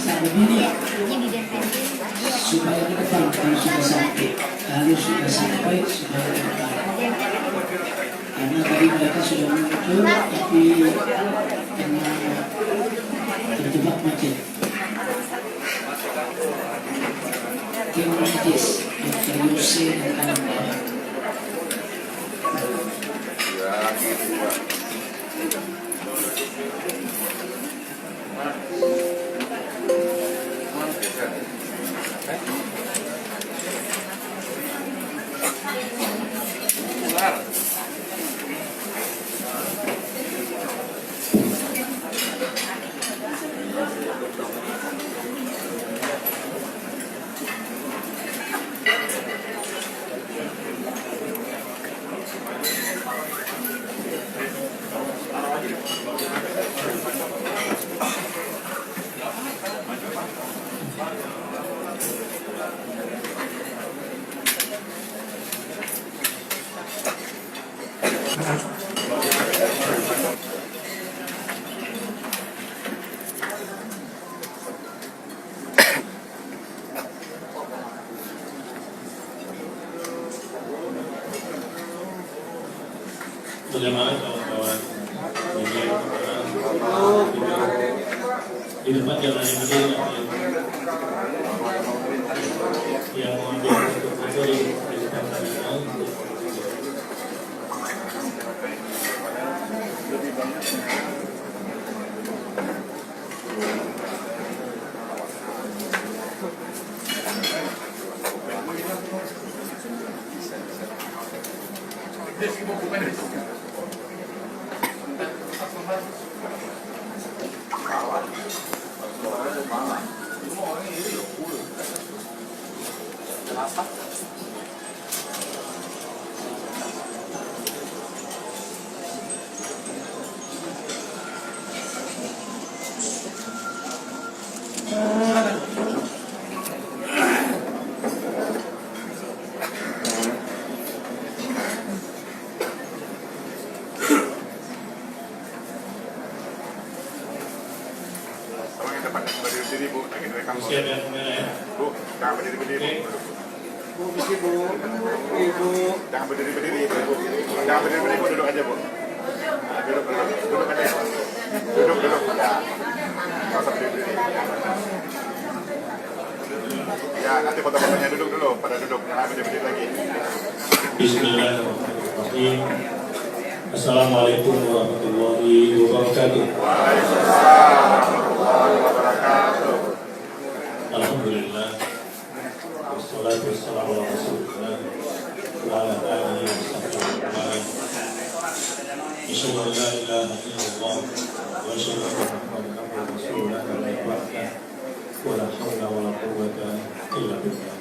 sampai diri supaya ke depan kalau sudah sampai harus sudah sampai supaya ke depan, karena tadi mereka sudah muncul tapi karena terjebak macet. Tim medis Dr. Yose dan kawan-kawan. Bagaimana kawan-kawan di depan jalan yang berdiri yang mengambil foto di depan terminal. Berdiri Bu, lagi rekam. Siap ya kamera ya. Bu, jangan berdiri-berdiri. Bu, misi Bu. Ibu, jangan berdiri-berdiri. Jangan berdiri-berdiri, Bu, duduk aja Bu. Nah, duduk aja. Duduk. Ya. Nggak usah berdiri-berdiri. Ya, nanti foto-fotonya duduk dulu, pada duduk. Jangan berdiri-berdiri lagi. Bismillahirrahmanirrahim. Assalamualaikum warahmatullahi wabarakatuh. Alhamdulillah. Wassalatu wassalamu ala Rasulillah wa ala alihi wa sahbihi. Asyhadu an la ilaha illallah wa asyhadu anna Muhammadan rasulullah wa la haula wa la quwwata illa billah.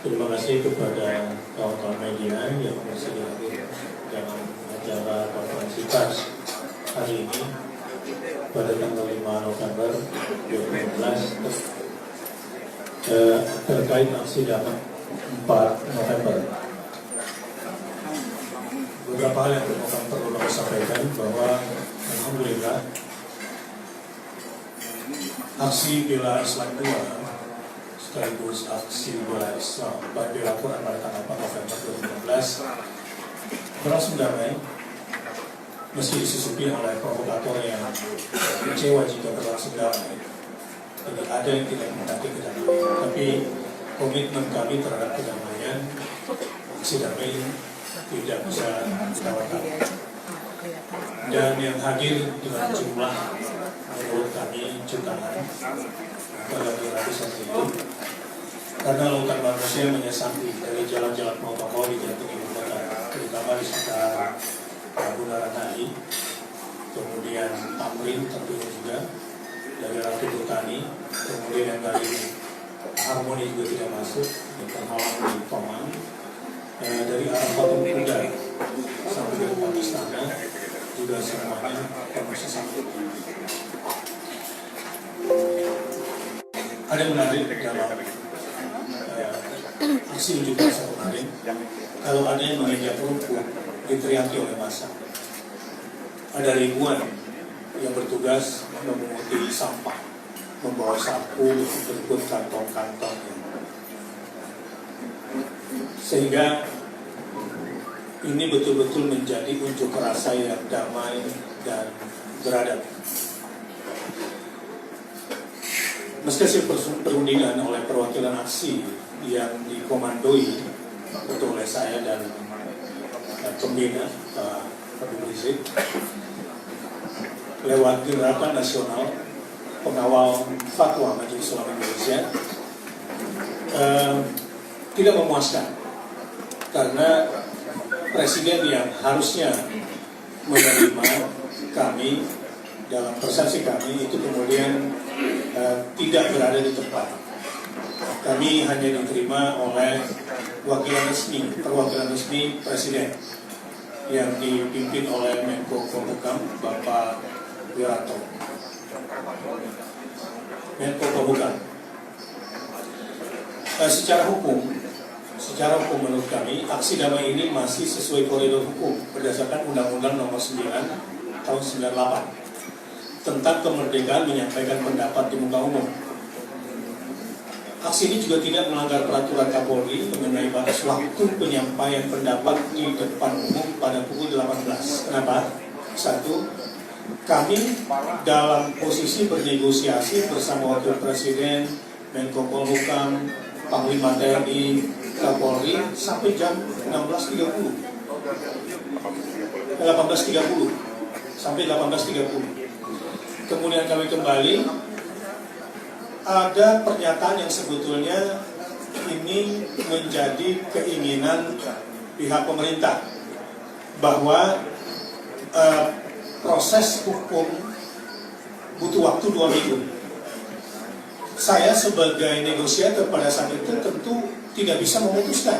Terima kasih kepada kawan-kawan media yang bersedia hadir dalam acara konferensi pers hari ini pada tanggal 5 November 2019 terkait aksi damai 4 November. Beberapa hal yang perlu kami sampaikan bahwa alhamdulillah aksi bela Islam 2 sekaligus aksi bela Islam bela Quran pada tanggal 4 November 2019 berlangsung damai meski disusupi oleh provokator yang kecewa jika berlangsung damai. Jadi ada yang tidak mendaki kedamaian, tapi komitmen kami terhadap kedamaian aksi damai tidak bisa ditawarkan. Dan yang hadir dengan jumlah menurut kami jutaan pada ratusan ribu, karena lautan manusia menyasampi dari jalan-jalan protokol di jantung ibu kota, terutama di sekitar Bundaran HI, kemudian Tamrin tentunya juga dari Ratu Botani, kemudian yang dari Harmoni juga tidak masuk, yang terhalang di Tomang, dari arah Patung Kuda sampai ke depan istana juga semuanya penuh sesak. Ada yang menarik dalam aksi unjuk rasa kemarin, kalau ada yang menginjak rumput diteriaki oleh massa. Ada ribuan yang bertugas memunguti sampah membawa sapu, berebut kantong-kantong. Sehingga ini betul-betul menjadi unjuk rasa yang damai dan beradab. Meski hasil perundingan oleh perwakilan aksi yang dikomandoi betul oleh saya dan pembina Pak Habib Rizik lewat Gerakan Nasional Pengawal Fatwa Majelis Ulama Indonesia tidak memuaskan, karena Presiden yang harusnya menerima kami dalam persepsi kami itu kemudian tidak berada di tempat. Kami hanya diterima oleh perwakilan resmi Presiden yang dipimpin oleh Menko Polhukam Bapak Wiranto. Menko Polhukam. Secara hukum menurut kami, aksi damai ini masih sesuai koridor hukum berdasarkan Undang-Undang Nomor 9 Tahun 98 tentang kemerdekaan menyampaikan pendapat di muka umum. Aksi ini juga tidak melanggar peraturan Kapolri mengenai batas waktu penyampaian pendapat di depan umum pada pukul 18. Kenapa? Satu, kami dalam posisi bernegosiasi bersama Wakil Presiden, Menko Polhukam, Panglima TNI, Kapolri sampai jam 18.30 sampai 18.30. Kemudian kami kembali, ada pernyataan yang sebetulnya ini menjadi keinginan pihak pemerintah bahwa proses hukum butuh waktu 2 minggu. Saya sebagai negosiator pada saat itu tentu tidak bisa memutuskan.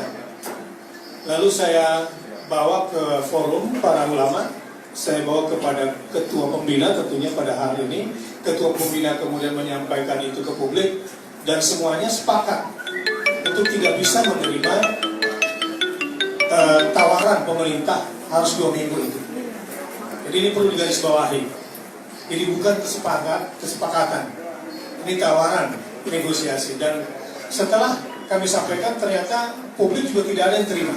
Lalu saya bawa ke forum para ulama, saya bawa kepada ketua pembina tentunya pada hari ini. Ketua pembina kemudian menyampaikan itu ke publik dan semuanya sepakat untuk tidak bisa menerima tawaran pemerintah harus 2 minggu itu. Jadi ini perlu digarisbawahi. Ini bukan kesepakatan. Ini tawaran negosiasi, dan setelah kami sampaikan ternyata publik juga tidak ada yang terima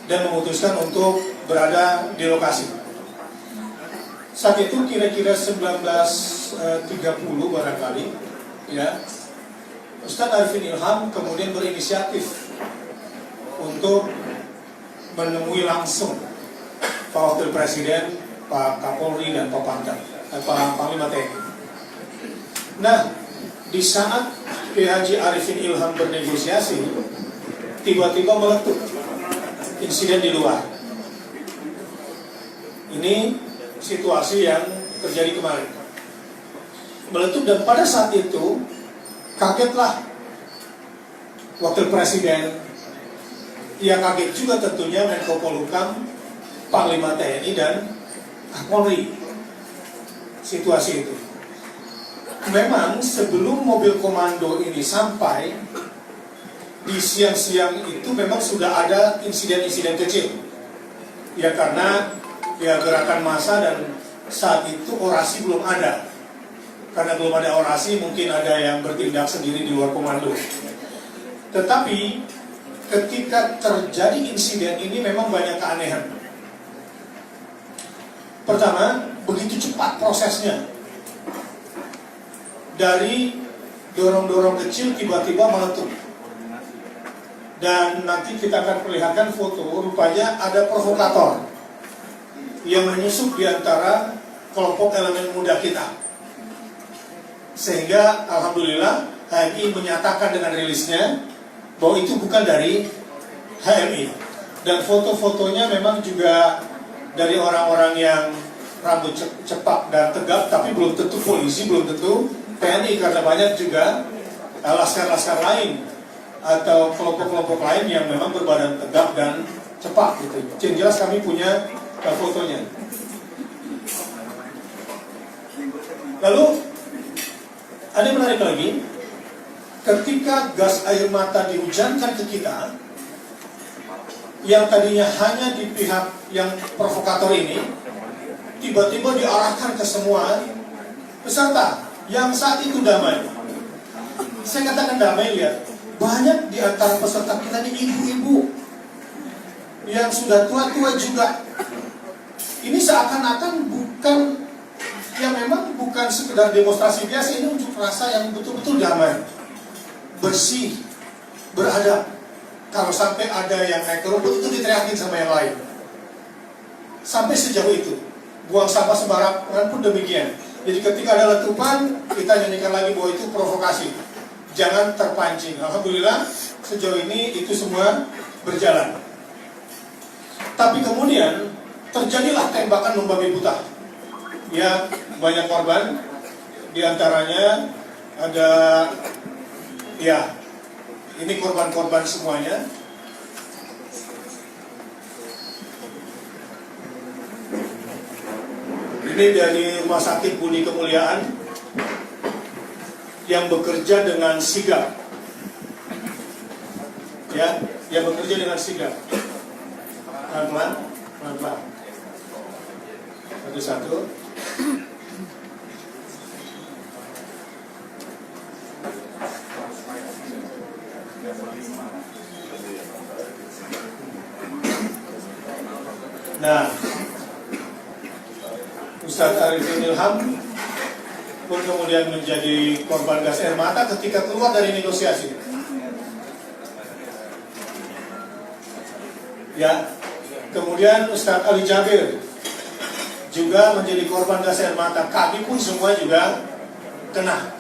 dan memutuskan untuk berada di lokasi. Saat itu kira-kira 19.30 barangkali, ya, Ustadz Arifin Ilham kemudian berinisiatif untuk menemui langsung Pak Wakil Presiden, Pak Kapolri dan Pak Panglima TNI. Nah, di saat Haji Arifin Ilham bernegosiasi, tiba-tiba meletup insiden di luar. Ini situasi yang terjadi kemarin. Meletup, dan pada saat itu kagetlah Wakil Presiden. Ia kaget juga tentunya Menko Polhukam, Panglima TNI dan Kapolri. Situasi itu memang sebelum mobil komando ini sampai di siang-siang itu memang sudah ada insiden-insiden kecil, ya, karena ya gerakan massa dan saat itu orasi belum ada. Karena belum ada orasi, mungkin ada yang bertindak sendiri di luar komando. Tetapi ketika terjadi insiden ini memang banyak keanehan. Pertama, begitu cepat prosesnya. Dari dorong-dorong kecil tiba-tiba meletup. Dan nanti kita akan perlihatkan foto, rupanya ada provokator yang menyusup di antara kelompok elemen muda kita. Sehingga alhamdulillah HMI menyatakan dengan rilisnya bahwa itu bukan dari HMI. Dan foto-fotonya memang juga dari orang-orang yang rambut cepak dan tegap, tapi belum tentu polisi, belum tentu TNI, karena banyak juga laskar-laskar lain atau kelompok-kelompok lain yang memang berbadan tegap dan cepat gitu. Yang jelas kami punya fotonya. Lalu ada yang menarik lagi, ketika gas air mata dihujankan ke kita, yang tadinya hanya di pihak yang provokator ini, tiba-tiba diarahkan ke semua peserta. yang saat itu damai. Saya katakan damai, lihat, banyak di antara peserta kita ini ibu-ibu yang sudah tua-tua juga. Ini seakan-akan bukan, ya memang bukan sekedar demonstrasi biasa, ini unjuk rasa yang betul-betul damai, bersih, beradab. Kalau sampai ada yang naik ke rumput itu diteriakin sama yang lain. Sampai sejauh itu. Buang sampah sembarangan pun demikian. Jadi ketika ada letupan, kita nyanyikan lagi bahwa itu provokasi. Jangan terpancing. Alhamdulillah sejauh ini itu semua berjalan. Tapi kemudian terjadilah tembakan membabi buta. Ya, banyak korban. Di antaranya ada, ya, ini korban-korban semuanya. Ini dari Rumah Sakit Budi Kemuliaan yang bekerja dengan sigap. Ya, yang bekerja dengan sigap. Pelan-pelan, pelan-pelan. Satu-satu. Nah, Ustadz Arifin Ilham pun kemudian menjadi korban gas air mata ketika keluar dari negosiasi. Ya, kemudian Ustadz Ali Jabir juga menjadi korban gas air mata. Kami pun semua juga kena.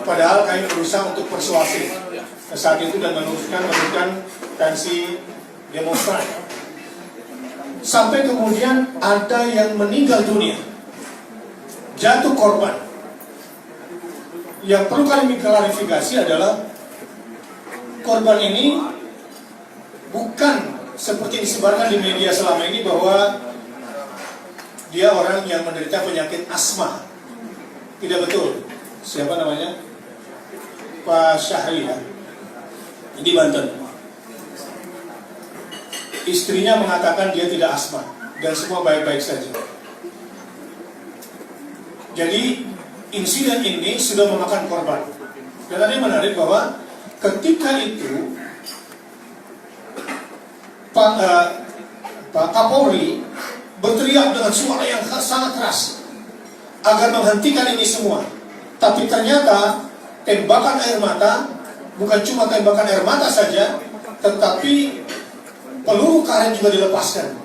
Padahal kami berusaha untuk persuasif saat itu dan menurunkan tensi demonstran. Sampai kemudian ada yang meninggal dunia, jatuh korban. Yang perlu kami klarifikasi adalah korban ini bukan seperti disebarkan di media selama ini bahwa dia orang yang menderita penyakit asma. Tidak betul. Siapa namanya? Pak Syahri, ya? Di Banten. Istrinya mengatakan dia tidak asma dan semua baik-baik saja. Jadi insiden ini sudah memakan korban. Dan tadi menarik bahwa ketika itu Pak Kapolri berteriak dengan suara yang sangat keras agar menghentikan ini semua. Tapi ternyata tembakan air mata bukan cuma tembakan air mata saja, tetapi peluru karet juga dilepaskan.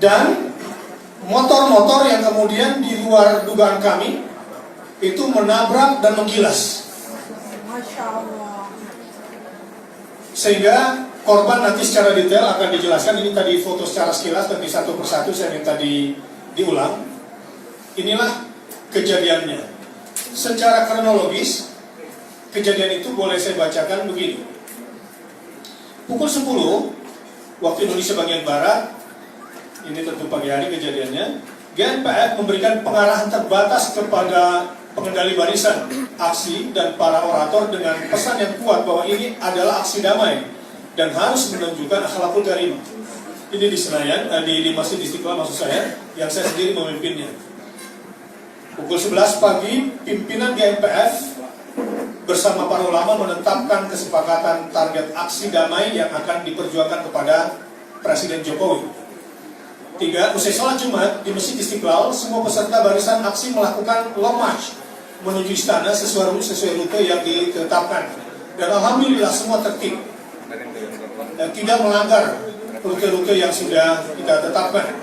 Dan motor-motor yang kemudian di luar dugaan kami itu menabrak dan menggilas. Masya Allah. Sehingga korban nanti secara detail akan dijelaskan. Ini tadi foto secara sekilas, tapi satu persatu saya minta diulang. Inilah kejadiannya. Secara kronologis, kejadian itu boleh saya bacakan begini. Pukul 10 waktu Indonesia bagian Barat, ini tentu pagi hari kejadiannya, GNPF memberikan pengarahan terbatas kepada pengendali barisan aksi dan para orator dengan pesan yang kuat bahwa ini adalah aksi damai dan harus menunjukkan akhlakul karimah. Ini di Senayan, di Masjid Istiqlal maksud saya, yang saya sendiri memimpinnya. Pukul 11 pagi, pimpinan GNPF bersama para ulama menetapkan kesepakatan target aksi damai yang akan diperjuangkan kepada Presiden Jokowi. 3. Usai sholat Jumat di Masjid Istiqlal, semua peserta barisan aksi melakukan long march menuju istana sesuai rute yang ditetapkan. Dan alhamdulillah semua tertib dan tidak melanggar rute-rute yang sudah kita tetapkan.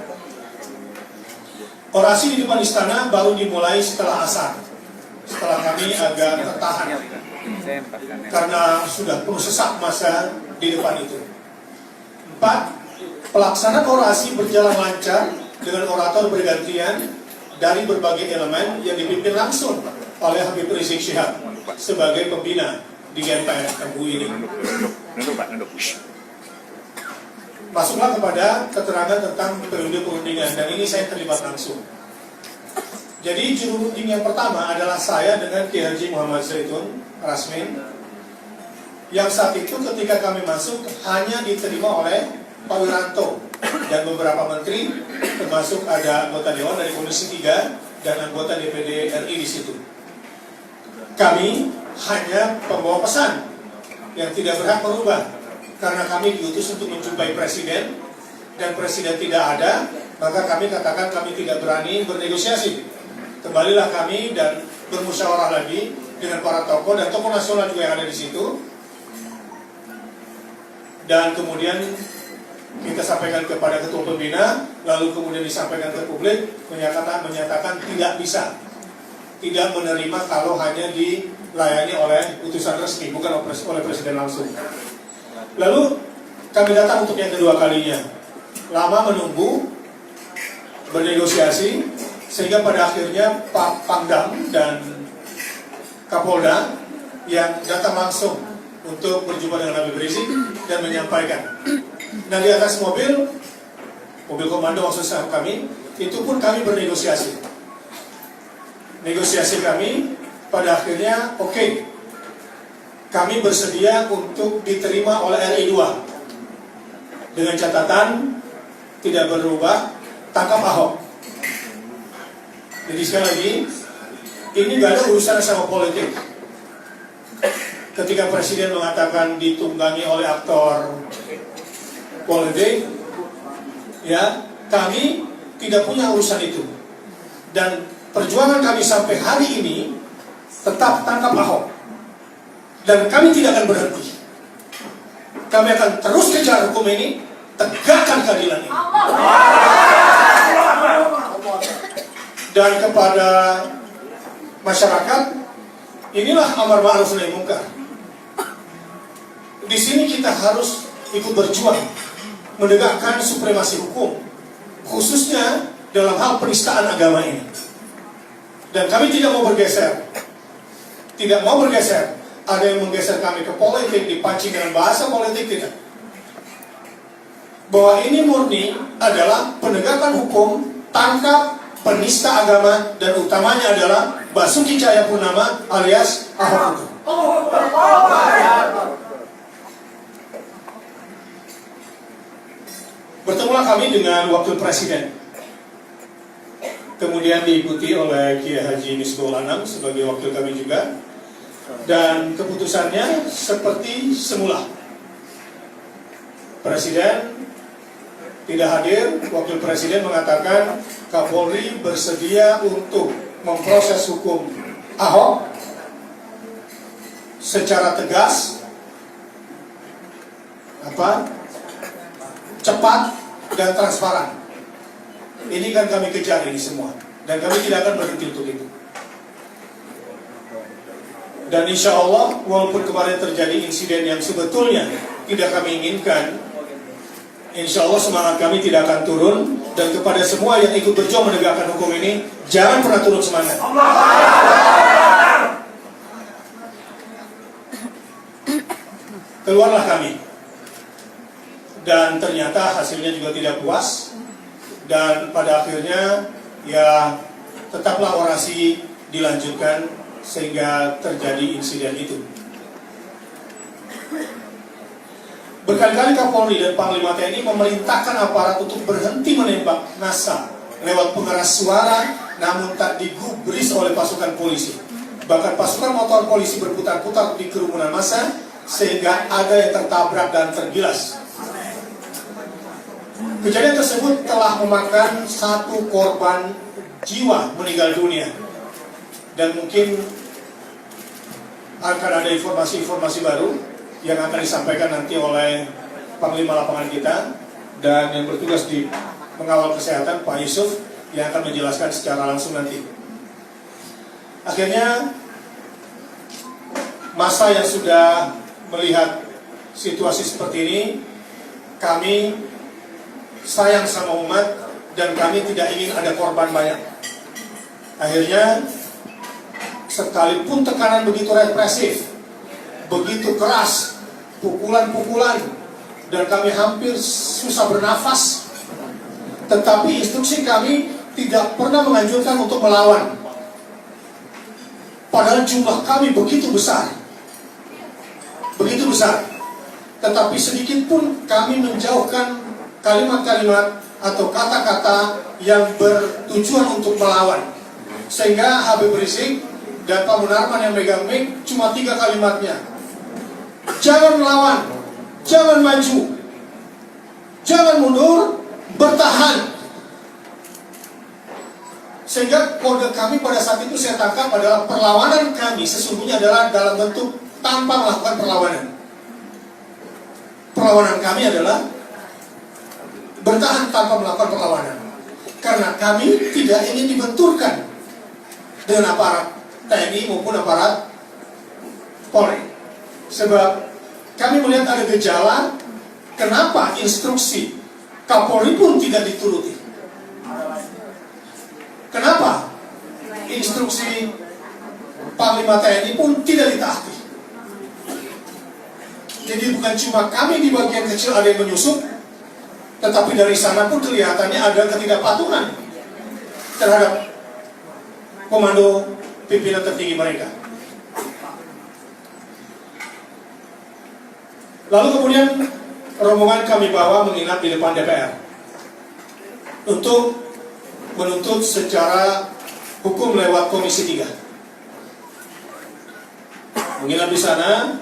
Orasi di depan istana baru dimulai setelah asar. Setelah kami agak tertahan karena sudah penuh sesak masa di depan itu. 4. Pelaksanaan orasi berjalan lancar dengan orator bergantian dari berbagai elemen yang dipimpin langsung oleh Habib Rizik Syihab sebagai pembina di GNPF MUI ini. Masuklah kepada keterangan tentang periode perundingan, dan ini saya terlibat langsung. Jadi juru runding yang pertama adalah saya dengan Ki Haji Muhammad Zaitun Rasmin, yang saat itu ketika kami masuk hanya diterima oleh Pak Wiranto dan beberapa menteri, termasuk ada anggota Dewan dari Komisi 3 dan anggota DPD RI di situ. Kami hanya pembawa pesan yang tidak berhak merubah, karena kami diutus untuk menjumpai Presiden, dan Presiden tidak ada, maka kami katakan kami tidak berani bernegosiasi. Kembalilah kami dan bermusyawarah lagi dengan para tokoh dan tokoh nasional juga yang ada di situ. Dan kemudian kita sampaikan kepada ketua pembina, lalu kemudian disampaikan ke publik, menyatakan tidak bisa, tidak menerima kalau hanya dilayani oleh utusan resmi, bukan oleh Presiden langsung. Lalu kami datang untuk yang kedua kalinya, lama menunggu, bernegosiasi, sehingga pada akhirnya Pak Pangdam dan Kapolda yang datang langsung untuk berjumpa dengan Habib Rizik dan menyampaikan. Nah, di atas mobil komando maksud kami, itu pun kami bernegosiasi. Negosiasi kami pada akhirnya oke. Kami bersedia untuk diterima oleh RI 2 dengan catatan tidak berubah, tangkap Ahok. Jadi sekali lagi, ini gak ada urusan sama politik. Ketika Presiden mengatakan ditunggangi oleh aktor politik, ya, kami tidak punya urusan itu. Dan perjuangan kami sampai hari ini tetap tangkap Ahok. Dan kami tidak akan berhenti. Kami akan terus kejar hukum ini, tegakkan keadilan ini. Dan kepada masyarakat, inilah amar ma'ruf nahi munkar. Di sini kita harus ikut berjuang menegakkan supremasi hukum, khususnya dalam hal penistaan agama ini. Dan kami tidak mau bergeser. Tidak mau bergeser. Ada yang menggeser kami ke politik, dipancing dengan bahasa politik, tidak. Bahwa ini murni adalah penegakan hukum, tangkap penista agama, dan utamanya adalah Basuki Cahayapurnama alias Ahok itu. Bertemulah kami dengan Wakil Presiden, kemudian diikuti oleh Kiai Haji Misbahul Anam sebagai wakil kami juga, dan keputusannya seperti semula. Presiden tidak hadir, Wakil Presiden mengatakan Kapolri bersedia untuk memproses hukum Ahok secara tegas, cepat dan transparan. Ini kan kami kejar ini semua, dan kami tidak akan berhenti untuk itu. Dan insya Allah, walaupun kemarin terjadi insiden yang sebetulnya tidak kami inginkan, insya Allah semangat kami tidak akan turun. Dan kepada semua yang ikut berjuang menegakkan hukum ini, jangan pernah turun semangat. Keluarlah kami. Dan ternyata hasilnya juga tidak puas. Dan pada akhirnya ya tetaplah orasi dilanjutkan sehingga terjadi insiden itu. Berkali-kali Kapolri dan Panglima TNI memerintahkan aparat untuk berhenti menembak massa lewat pengeras suara, namun tak digubris oleh pasukan polisi. Bahkan pasukan motor polisi berputar-putar di kerumunan massa sehingga ada yang tertabrak dan tergilas. Kejadian tersebut telah memakan 1 korban jiwa meninggal dunia. Dan mungkin akan ada informasi-informasi baru yang akan disampaikan nanti oleh Panglima Lapangan kita dan yang bertugas di mengawal kesehatan Pak Yusuf yang akan menjelaskan secara langsung nanti. Akhirnya masa yang sudah melihat situasi seperti ini, kami sayang sama umat dan kami tidak ingin ada korban banyak. Akhirnya sekalipun tekanan begitu represif, begitu keras, pukulan-pukulan, dan kami hampir susah bernafas, tetapi instruksi kami tidak pernah menganjurkan untuk melawan. Padahal jumlah kami begitu besar, tetapi sedikit pun kami menjauhkan kalimat-kalimat atau kata-kata yang bertujuan untuk melawan. Sehingga Habib Rizik dan Pak Munarman yang megang mic cuma 3 kalimatnya. Jangan melawan, jangan maju, jangan mundur, bertahan. Sehingga kode kami pada saat itu saya tangkap adalah perlawanan kami sesungguhnya adalah dalam bentuk tanpa melakukan perlawanan. Perlawanan kami adalah bertahan tanpa melakukan perlawanan. Karena kami tidak ingin dibenturkan dengan aparat TNI maupun aparat Polri. Sebab kami melihat ada gejala kenapa instruksi Kapolri pun tidak dituruti. Kenapa instruksi Panglima TNI pun tidak ditaati. Jadi bukan cuma kami di bagian kecil ada yang menyusup, tetapi dari sana pun kelihatannya ada ketidakpatuhan terhadap komando pimpinan tertinggi mereka. Lalu kemudian rombongan kami bawa menginap di depan DPR untuk menuntut secara hukum lewat Komisi 3. Menginap di sana,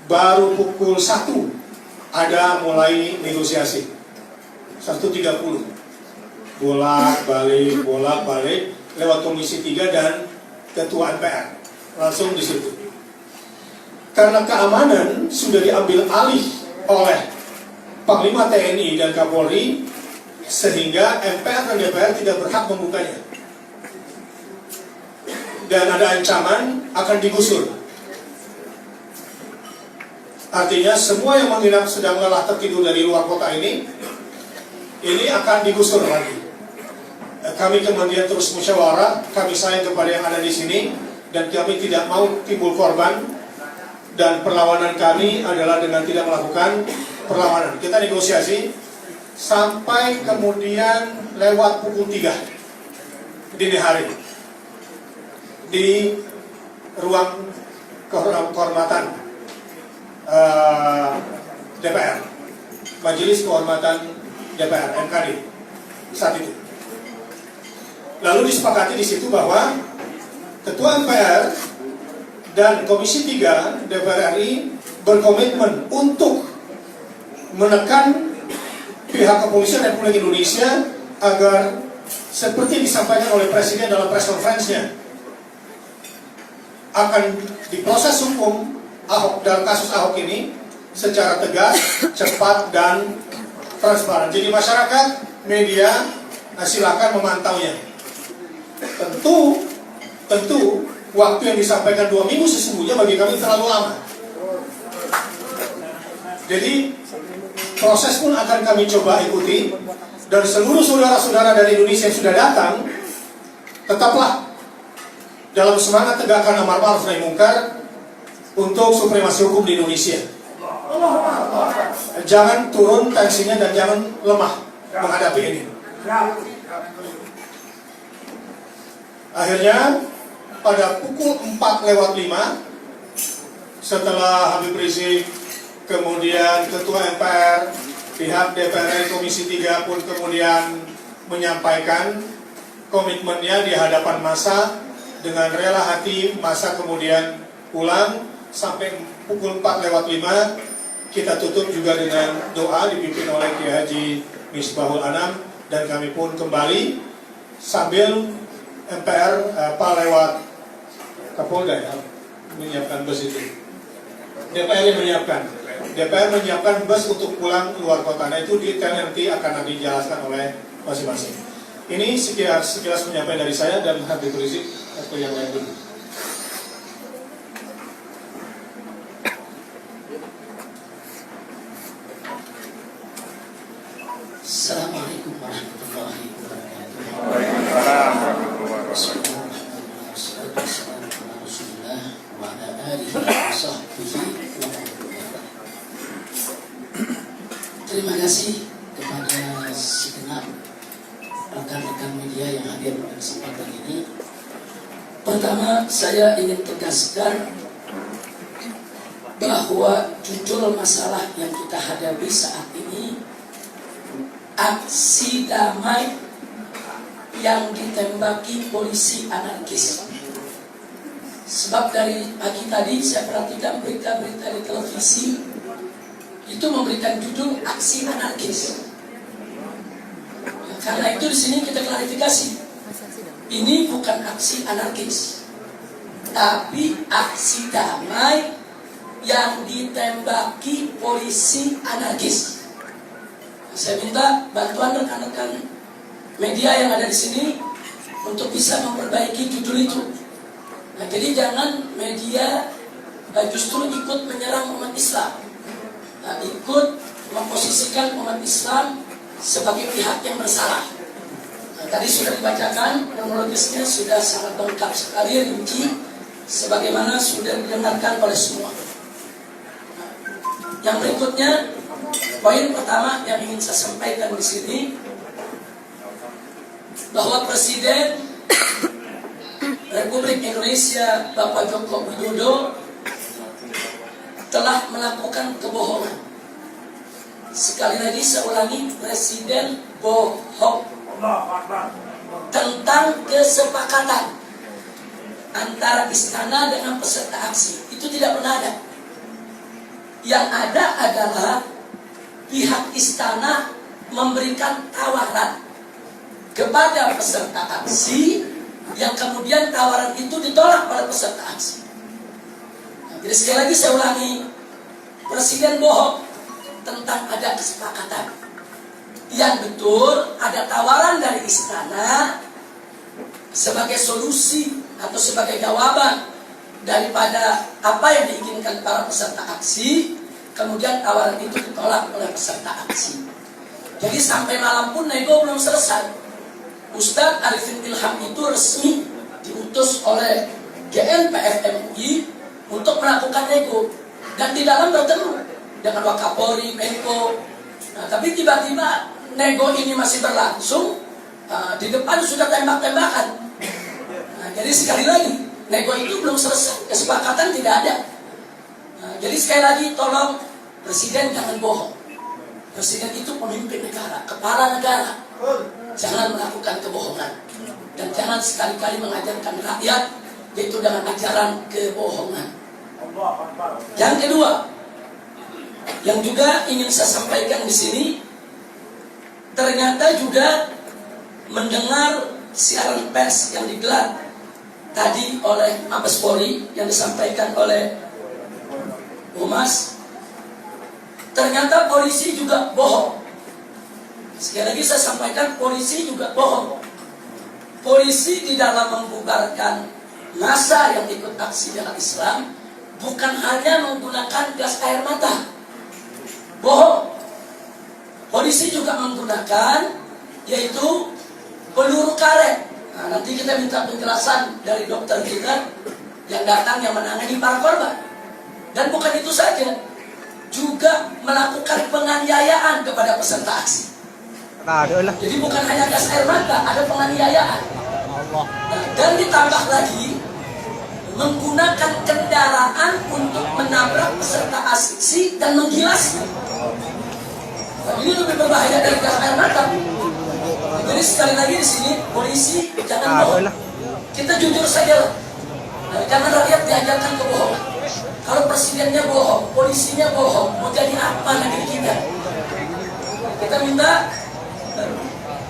baru pukul 1 ada mulai negosiasi. 1.30 bolak-balik lewat Komisi 3 dan Ketua MPR langsung di situ. Karena keamanan sudah diambil alih oleh Panglima TNI dan Kapolri, sehingga MPR dan DPR tidak berhak membukanya. Dan ada ancaman akan digusur. Artinya semua yang menginap sedang lelah tertidur dari luar kota ini akan digusur lagi. Kami kemudian terus musyawarah, kami sayang kepada yang ada di sini, dan kami tidak mau timbul korban. Dan perlawanan kami adalah dengan tidak melakukan perlawanan. Kita negosiasi sampai kemudian lewat pukul 3 dini hari di ruang kehormatan DPR, Majelis Kehormatan DPR MKD saat itu. Lalu disepakati di situ bahwa Ketua MPR dan Komisi 3 DPR RI berkomitmen untuk menekan pihak kepolisian Republik Indonesia agar seperti disampaikan oleh Presiden dalam press conference-nya akan diproses hukum Ahok dalam kasus Ahok ini secara tegas, cepat dan transparan. Jadi masyarakat, media silakan memantaunya. Tentu waktu yang disampaikan 2 minggu sesungguhnya bagi kami terlalu lama. Jadi proses pun akan kami coba ikuti, dan seluruh saudara-saudara dari Indonesia yang sudah datang, tetaplah dalam semangat tegakkan amar ma'ruf nahi munkar untuk supremasi hukum di Indonesia. Jangan turun tensinya dan jangan lemah menghadapi ini. Akhirnya pada pukul 4:05 setelah Habib Rizik, kemudian Ketua MPR, pihak DPR Komisi 3 pun kemudian menyampaikan komitmennya di hadapan massa, dengan rela hati massa kemudian pulang. Sampai pukul 4:05 kita tutup juga dengan doa dipimpin oleh Kiai Haji Misbahul Anam, dan kami pun kembali sambil MPR lewat Kapolda ya menyiapkan bus itu. DPR menyiapkan bus untuk pulang keluar kota. Nah itu detail nanti akan dijelaskan oleh masing-masing. Ini sekilas penyampaian dari saya, dan Habib Rizik atau yang lain dulu. Assalamualaikum warahmatullahi wabarakatuh. Waalaikumsalam warahmatullahi wabarakatuh. Rasulullah wa ala alihi wa sahbihi wa man wala. Terima kasih kepada segenap rekan-rekan media yang hadir pada kesempatan ini. Pertama, saya ingin tegaskan bahwa judul masalah yang kita hadapi saat ini aksi damai yang ditembaki polisi anarkis. Sebab dari pagi tadi saya perhatikan berita-berita di televisi itu memberikan judul aksi anarkis. Karena itu di sini kita klarifikasi, ini bukan aksi anarkis, tapi aksi damai yang ditembaki polisi anarkis. Saya minta bantuan rekan-rekan media yang ada di sini untuk bisa memperbaiki judul itu. Nah, jadi jangan media justru ikut menyerang umat Islam, ikut memposisikan umat Islam sebagai pihak yang bersalah. Nah, tadi sudah dibacakan, kronologisnya sudah sangat lengkap sekali, rinci, sebagaimana sudah didengarkan oleh semua. Nah, yang berikutnya, poin pertama yang ingin saya sampaikan di sini, bahwa Presiden Republik Indonesia Bapak Joko Widodo telah melakukan kebohongan. Sekali lagi saya ulangi, Presiden bohong tentang kesepakatan antara istana dengan peserta aksi. Itu tidak pernah ada. Yang ada adalah pihak istana memberikan tawaran kepada peserta aksi, yang kemudian tawaran itu ditolak oleh peserta aksi. Nah, jadi sekali lagi saya ulangi, Presiden bohong tentang ada kesepakatan. Yang betul ada tawaran dari istana sebagai solusi atau sebagai jawaban daripada apa yang diinginkan para peserta aksi, kemudian tawaran itu ditolak oleh peserta aksi. Jadi sampai malam pun nego belum selesai. Ustadz Arifin Ilham itu resmi diutus oleh GNPF MUI untuk melakukan nego, dan di dalam bertemu dengan Wakapolri, Menko. Nah, tapi tiba-tiba nego ini masih berlangsung, di depan sudah tembak-tembakan. Nah, jadi sekali lagi, nego itu belum selesai, kesepakatan tidak ada. Nah, jadi sekali lagi tolong Presiden jangan bohong. Presiden itu pemimpin negara, kepala negara. Jangan melakukan kebohongan, dan jangan sekali-kali mengajarkan rakyat yaitu dengan ajaran kebohongan. Yang kedua, yang juga ingin saya sampaikan di sini, ternyata juga mendengar siaran pers yang digelar tadi oleh Mabes Polri yang disampaikan oleh Humas, ternyata polisi juga bohong. Sekali lagi saya sampaikan, polisi juga bohong. Polisi di dalam membubarkan massa yang ikut aksi bela Islam bukan hanya menggunakan gas air mata. Bohong. Polisi juga menggunakan yaitu peluru karet. Nah, nanti kita minta penjelasan dari dokter kita yang datang yang menangani para korban. Dan bukan itu saja, juga melakukan penganiayaan kepada peserta aksi. Jadi bukan hanya gas air mata, ada penganiayaan. Nah, dan ditambah lagi menggunakan kendaraan untuk menabrak peserta aksi dan menggilasnya. Nah, ini lebih berbahaya dari gas air mata. Jadi sekali lagi di sini polisi jangan bohong. Kita jujur saja lah. Nah, jangan rakyat diajarkan kebohongan. Kalau presidennya bohong, polisinya bohong, mau jadi apa negeri kita? Kita minta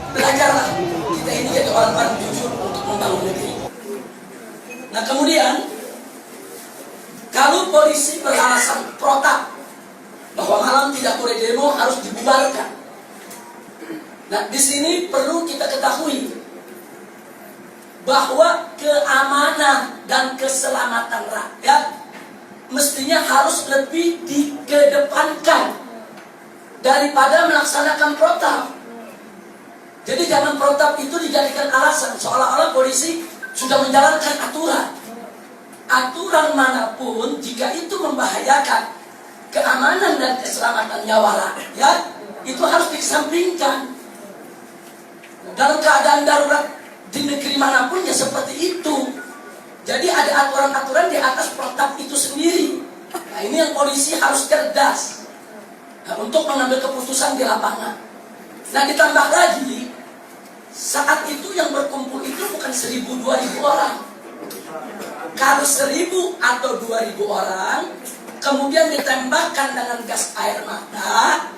belajarlah kita ini jadi orang-orang jujur untuk membangun negeri. Nah kemudian, kalau polisi beralasan protap bahwa malam tidak boleh demo, harus dibubarkan. Nah di sini perlu kita ketahui bahwa keamanan dan keselamatan rakyat mestinya harus lebih dikedepankan daripada melaksanakan protap. Jadi jangan protap itu dijadikan alasan seolah-olah polisi sudah menjalankan aturan. Aturan manapun jika itu membahayakan keamanan dan keselamatan nyawa rakyat, itu harus dikesampingkan. Dalam keadaan darurat di negeri manapun ya seperti itu. Jadi ada aturan-aturan di atas protap itu sendiri. Nah ini yang polisi harus cerdas untuk mengambil keputusan di lapangan. Nah ditambah lagi, saat itu yang berkumpul itu bukan 1.000-2.000 orang. Kalau 1.000 atau 2.000 orang, kemudian ditembakkan dengan gas air mata,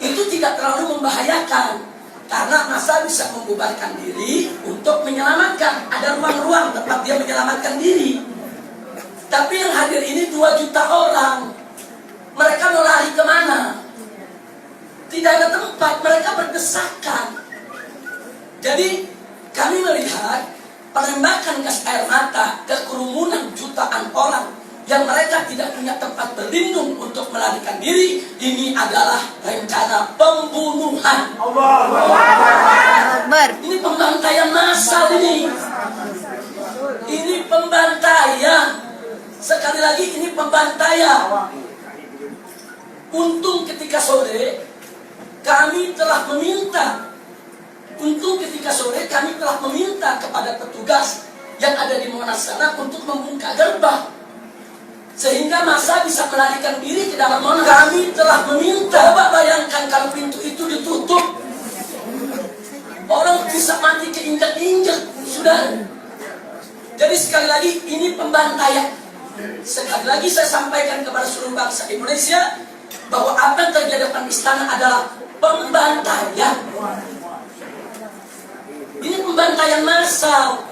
itu tidak terlalu membahayakan. Karena massa bisa membubarkan diri untuk menyelamatkan. Ada ruang-ruang tempat dia menyelamatkan diri. Tapi yang hadir ini 2 juta orang. Mereka mau lari kemana? Tidak ada tempat, mereka berdesakan. Jadi kami melihat penembakan gas air mata ke kerumunan jutaan orang yang mereka tidak punya tempat berlindung untuk melarikan diri, ini adalah rencana pembunuhan. Ini pembantaian massal ini. Ini pembantaian. Sekali lagi ini pembantaian. Untung ketika sore kami telah meminta kepada petugas yang ada di Monas sana untuk membuka gerbang sehingga massa bisa melarikan diri ke dalam Monas. Kami telah meminta. Coba bayangkan kalau pintu itu ditutup, orang bisa mati keinjak-injak, sudah. Jadi sekali lagi ini pembantaian. Sekali lagi saya sampaikan kepada seluruh bangsa Indonesia bahwa apa yang terjadi di istana adalah pembantaian. Ini pembantaian massal.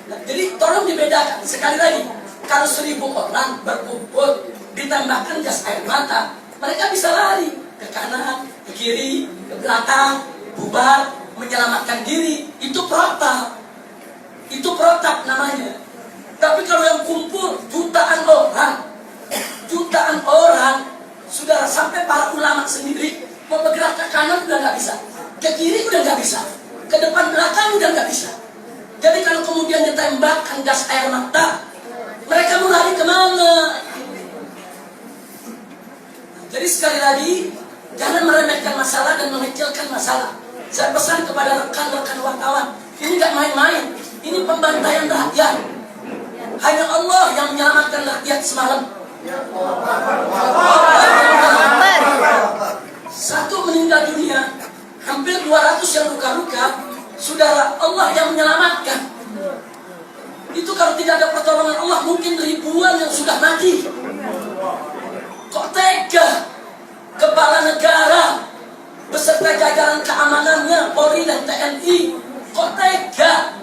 Nah, jadi tolong dibedakan. Sekali lagi, kalau 1.000 orang berkumpul ditembakkan gas air mata, mereka bisa lari ke kanan, ke kiri, ke belakang, bubar, menyelamatkan diri. Itu protap. Itu protap namanya. Tapi kalau yang kumpul jutaan orang, sudah sampai para ulama sendiri mau bergerak ke kanan udah nggak bisa, ke kiri udah nggak bisa, ke depan belakang udah nggak bisa. Jadi kalau kemudian ditembakkan gas air mata, mereka mau lari kemana? Jadi sekali lagi, jangan meremehkan masalah dan mengecilkan masalah. Saya pesan kepada rekan-rekan wartawan, ini nggak main-main, ini pembantaian rakyat. Hanya Allah yang menyelamatkan rakyat semalam. Satu meninggal dunia, hampir 200 yang luka-luka. Saudara, Allah yang menyelamatkan. Itu kalau tidak ada pertolongan Allah, mungkin ribuan yang sudah mati. Kok tega kepala negara beserta jajaran keamanannya, Polri dan TNI, kok tega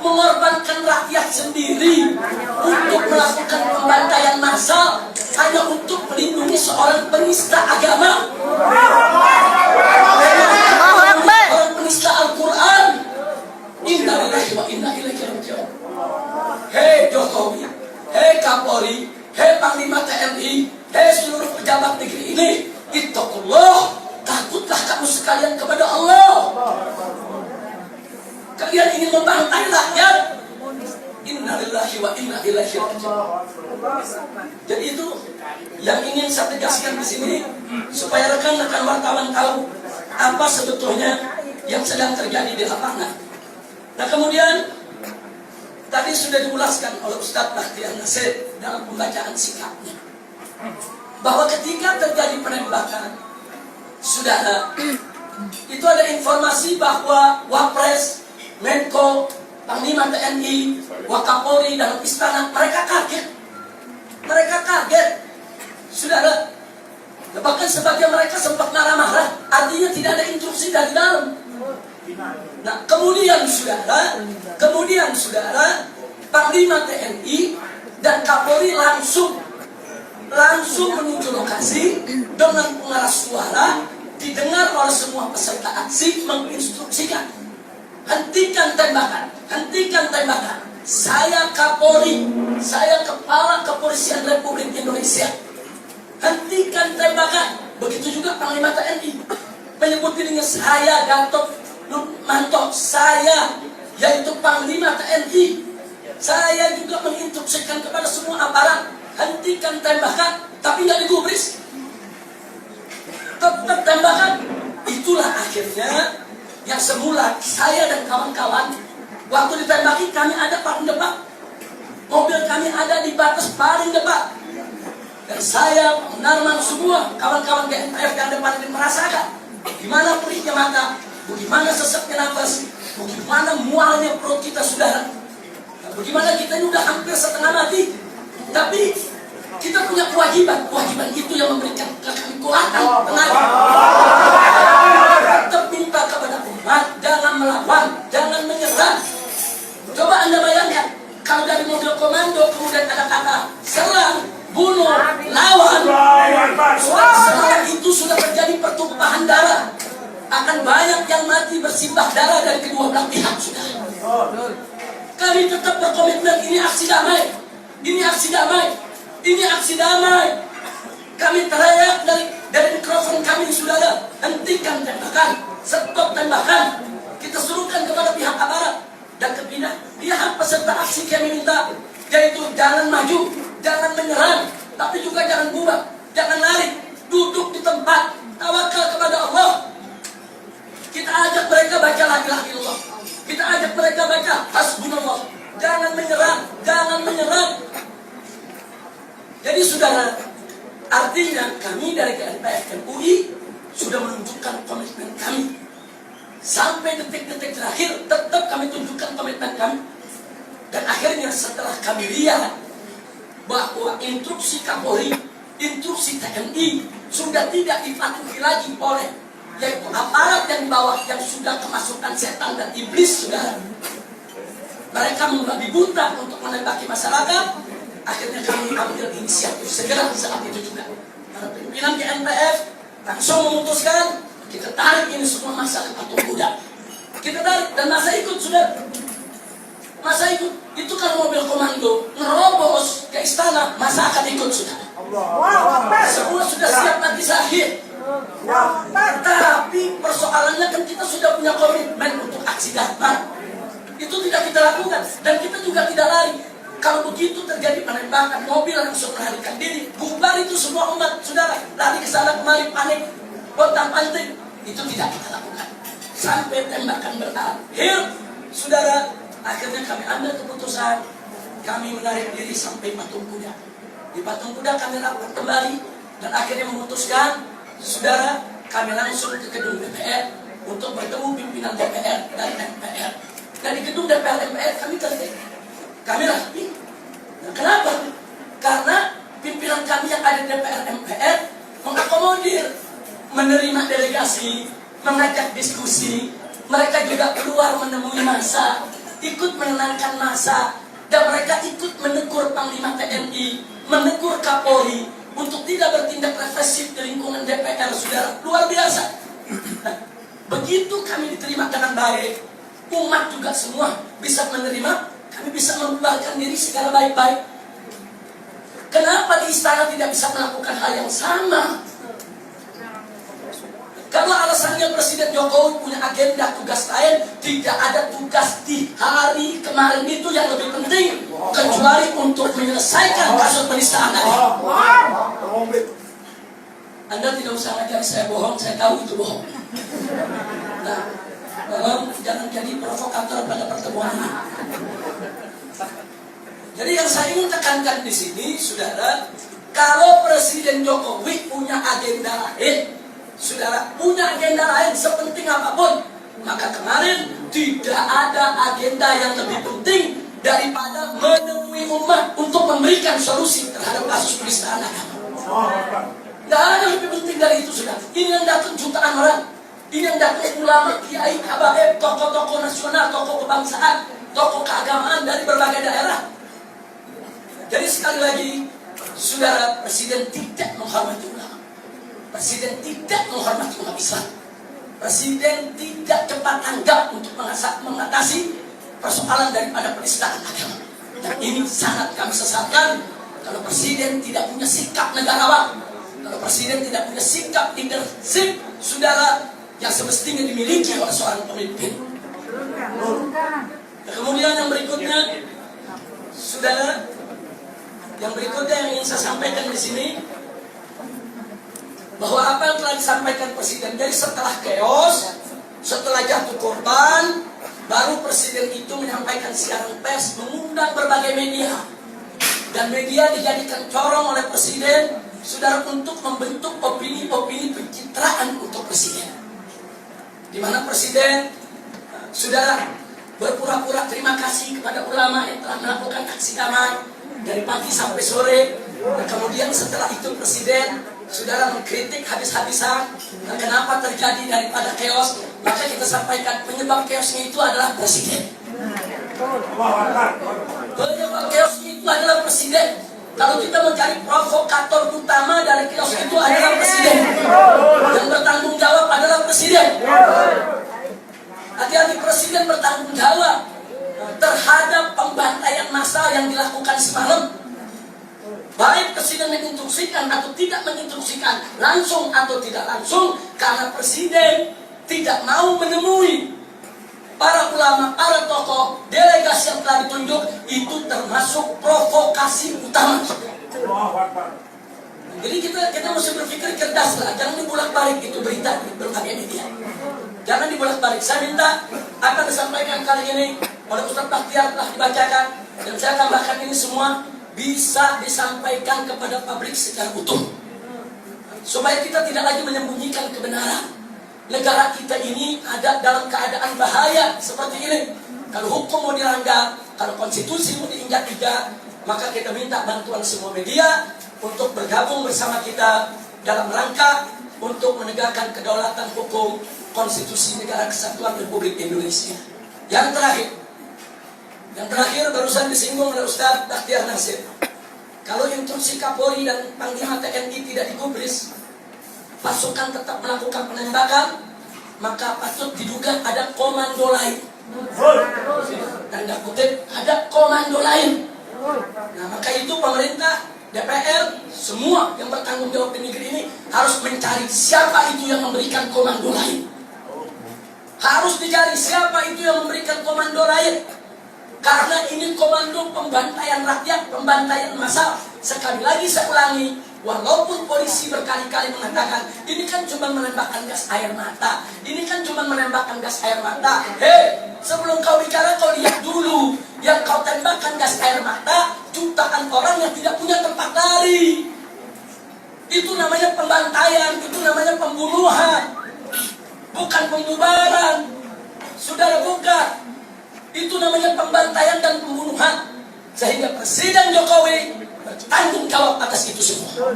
mengorbankan rakyat sendiri untuk melakukan pembantaian massal hanya untuk melindungi seorang penista agama, orang penista Al-Quran. Inna lillahi wa inna ilaihi raji'un. Hei Jokowi, hei Kapolri, hei Panglima TNI, hei seluruh pejabat negeri ini, ittaqullah, takutlah kamu sekalian kepada Allah. Kalian ingin membantai rakyat. Inna lillahi wa inna ilaihi raji'un. Jadi itu yang ingin saya tegaskan di sini supaya rekan-rekan wartawan tahu apa sebetulnya yang sedang terjadi di lapangan. Nah kemudian tadi sudah diulaskan oleh Ustaz Bakhtiar Nasir dalam pembacaan sikapnya bahwa ketika terjadi penembakan, saudara, itu ada informasi bahwa Wapres, Menko, Panglima TNI, Wakapolri dalam istana, mereka kaget. Saudara, bahkan sebagian mereka sempat marah-marah, artinya tidak ada instruksi dari dalam. Nah, kemudian saudara, Panglima TNI dan Kapolri langsung menuju lokasi dengan pengeras suara, didengar oleh semua peserta aksi, menginstruksikan, hentikan tembakan. Saya Kapolri, saya Kepala Kepolisian Republik Indonesia, hentikan tembakan. Begitu juga Panglima TNI menyebut dirinya, saya Gatot Nurmantio, saya yaitu Panglima TNI. Saya juga menginstruksikan kepada semua aparat, hentikan tembakan, tapi nggak digubris, tetap tembakan. Itulah akhirnya yang semula saya dan kawan-kawan waktu ditembaki kami ada paling depan, mobil kami ada di batas paling depan, dan saya, Narman, semua kawan-kawan GNPF yang depan ini merasakan bagaimana perihnya mata, bagaimana sesaknya nafas, bagaimana mualnya perut kita, saudara. Bagaimana kita ini udah hampir setengah mati, tapi kita punya kewajiban itu yang memberikan kekuatan, tenaga. Tetap minta kepada umat, jangan melawan, jangan menyerah. Coba Anda bayangkan, kalau dari mobil komando kemudian ada kata serang, bunuh, lawan, setelah itu sudah terjadi pertumpahan darah. Akan banyak yang mati bersimbah darah dari kedua belah pihak, sudah. Kami tetap berkomitmen, ini aksi damai, ini aksi damai, ini aksi damai. Kami teriak dari mikrofon kami, saudara, hentikan tembakan, stop tembakan. Kita suruhkan kepada pihak aparat dan pihak peserta aksi kami minta, yaitu jangan maju, jangan menyerang, tapi juga jangan bubar, jangan lari, duduk di tempat, tawakal kepada Allah. Kita ajak mereka baca la ilaha illallah, kita ajak mereka baca hasbunallah. Jangan menyerang, jangan menyerang. Jadi saudara, artinya kami dari GNPF MUI sudah menunjukkan komitmen kami. Sampai detik-detik terakhir tetap kami tunjukkan komitmen kami. Dan akhirnya setelah kami lihat bahwa instruksi Kapolri, instruksi TNI sudah tidak dipatuhi lagi oleh yaitu aparat yang di bawah yang sudah kemasukan setan dan iblis, saudara. Mereka membabi buta untuk menembaki masyarakat. Akhirnya kami ambil inisiatif segera saat itu juga. Para pimpinan GNPF langsung memutuskan kita tarik ini semua masa ke patung kuda. Kita tarik dan masa ikut, sudah. Masa ikut. Itu kalau mobil komando nerobos ke istana, masa akan ikut, sudah. Semua sudah siap mati syahid. Tapi persoalannya kan kita sudah punya komitmen untuk aksi damai. Itu tidak kita lakukan dan kita juga tidak lari. Kalau begitu terjadi penembakan, mobil langsung melarikan diri, bubar itu semua umat, saudara, lari ke sana kemari, panik, pontang-panting. Itu tidak kita lakukan sampai tembakan berakhir, saudara. Akhirnya kami ambil keputusan, kami menarik diri sampai patung kuda. Di patung kuda kami rapat kembali dan akhirnya memutuskan, saudara, kami langsung ke gedung DPR untuk bertemu pimpinan DPR dan MPR. Dan di gedung DPR MPR kami tertib, kami rapi. Nah, kenapa? Karena pimpinan kami yang ada di DPR MPR mengakomodir, menerima delegasi, mengajak diskusi. Mereka juga keluar menemui massa, ikut menenangkan massa, dan mereka ikut menegur Panglima TNI, menegur Kapolri untuk tidak bertindak represif di lingkungan DPR, saudara. Luar biasa. Nah, begitu kami diterima dengan baik, umat juga semua bisa menerima, kami bisa membubarkan diri secara baik-baik. Kenapa di istana tidak bisa melakukan hal yang sama? Karena alasannya Presiden Jokowi punya agenda tugas lain, tidak ada tugas di hari kemarin itu yang lebih penting kecuali untuk menyelesaikan kasus penistaan agama. Anda tidak usah ngajari saya bohong, saya tahu itu bohong. Nah, tolong jangan jadi provokator pada pertemuan ini. Jadi yang saya ingin tekankan di sini, saudara, kalau Presiden Jokowi punya agenda lain, saudara, punya agenda lain sepenting apapun, maka kemarin tidak ada agenda yang lebih penting daripada menemui umat untuk memberikan solusi terhadap kasus penistaan agama. Tidak ada yang lebih penting dari itu, saudara. Ini yang datang jutaan orang. Ini yang datang ulama, kiai, habaib, tokoh-tokoh nasional, tokoh kebangsaan, tokoh keagamaan dari berbagai daerah. Jadi sekali lagi, saudara, Presiden tidak menghormati ulama. Presiden tidak menghormati umat Islam. Presiden tidak cepat tanggap untuk mengatasi persoalan daripada penistaan agama. Dan ini sangat kami sesalkan kalau Presiden tidak punya sikap negarawan, kalau Presiden tidak punya sikap leadership, saudara, yang semestinya dimiliki oleh seorang pemimpin. Kemudian yang berikutnya, saudara, yang berikutnya yang ingin saya sampaikan di sini, bahwa apa yang telah disampaikan Presiden, jadi setelah chaos, setelah jatuh korban, baru Presiden itu menyampaikan siaran pers, mengundang berbagai media, dan media dijadikan corong oleh Presiden, saudara, untuk membentuk opini-opini pencitraan untuk Presiden. di mana Presiden sudah berpura-pura terima kasih kepada ulama yang telah melakukan aksi damai dari pagi sampai sore. Dan kemudian setelah itu Presiden saudara mengkritik habis-habisan dan kenapa terjadi daripada chaos. Maka kita sampaikan penyebab chaosnya itu adalah Presiden. Penyebab chaosnya itu adalah Presiden. Kalau kita mencari provokator utama dari chaos itu adalah Presiden. Yang bertanggung jawab adalah Presiden. Hati-hati, Presiden bertanggung jawab terhadap pembantaian massal yang dilakukan semalam. Baik Presiden menginstruksikan atau tidak menginstruksikan, langsung atau tidak langsung, karena Presiden tidak mau menemui para ulama, para tokoh, delegasi yang telah ditunjuk, itu termasuk provokasi utama. Jadi kita mesti berpikir cerdas lah, jangan dibulak-balik itu berita di berbagai media. Jangan dibulak-balik. Saya minta akan disampaikan kali ini oleh Ustaz Bakhtiar telah dibacakan, dan saya tambahkan ini semua bisa disampaikan kepada publik secara utuh, supaya kita tidak lagi menyembunyikan kebenaran. Negara kita ini ada dalam keadaan bahaya seperti ini. Kalau hukum mau dilanggar, kalau konstitusi mau diinjak-injak, maka kita minta bantuan semua media untuk bergabung bersama kita dalam rangka untuk menegakkan kedaulatan hukum konstitusi negara kesatuan Republik Indonesia. Yang terakhir barusan disinggung oleh Ustaz Bakhtiar Nasir. Kalau instruksi Kapolri dan Panglima TNI tidak digubris, pasukan tetap melakukan penembakan, maka patut diduga ada komando lain. Tanda kutip, ada komando lain. Nah, maka itu pemerintah, DPR, semua yang bertanggung jawab di negeri ini harus mencari siapa itu yang memberikan komando lain. Harus dicari siapa itu yang memberikan komando lain. Karena ini komando pembantaian rakyat, pembantaian massal. Sekali lagi saya ulangi, walaupun polisi berkali-kali mengatakan ini kan cuma menembakkan gas air mata, ini kan cuma menembakkan gas air mata. Sebelum kau bicara, kau lihat dulu, yang kau tembakkan gas air mata jutaan orang yang tidak punya tempat lari. Itu namanya pembantaian, itu namanya pembunuhan, bukan pembubaran. Saudara, bukan. Itu namanya pembantaian dan pembunuhan. Sehingga Presiden Jokowi bertanggung jawab atas itu semua.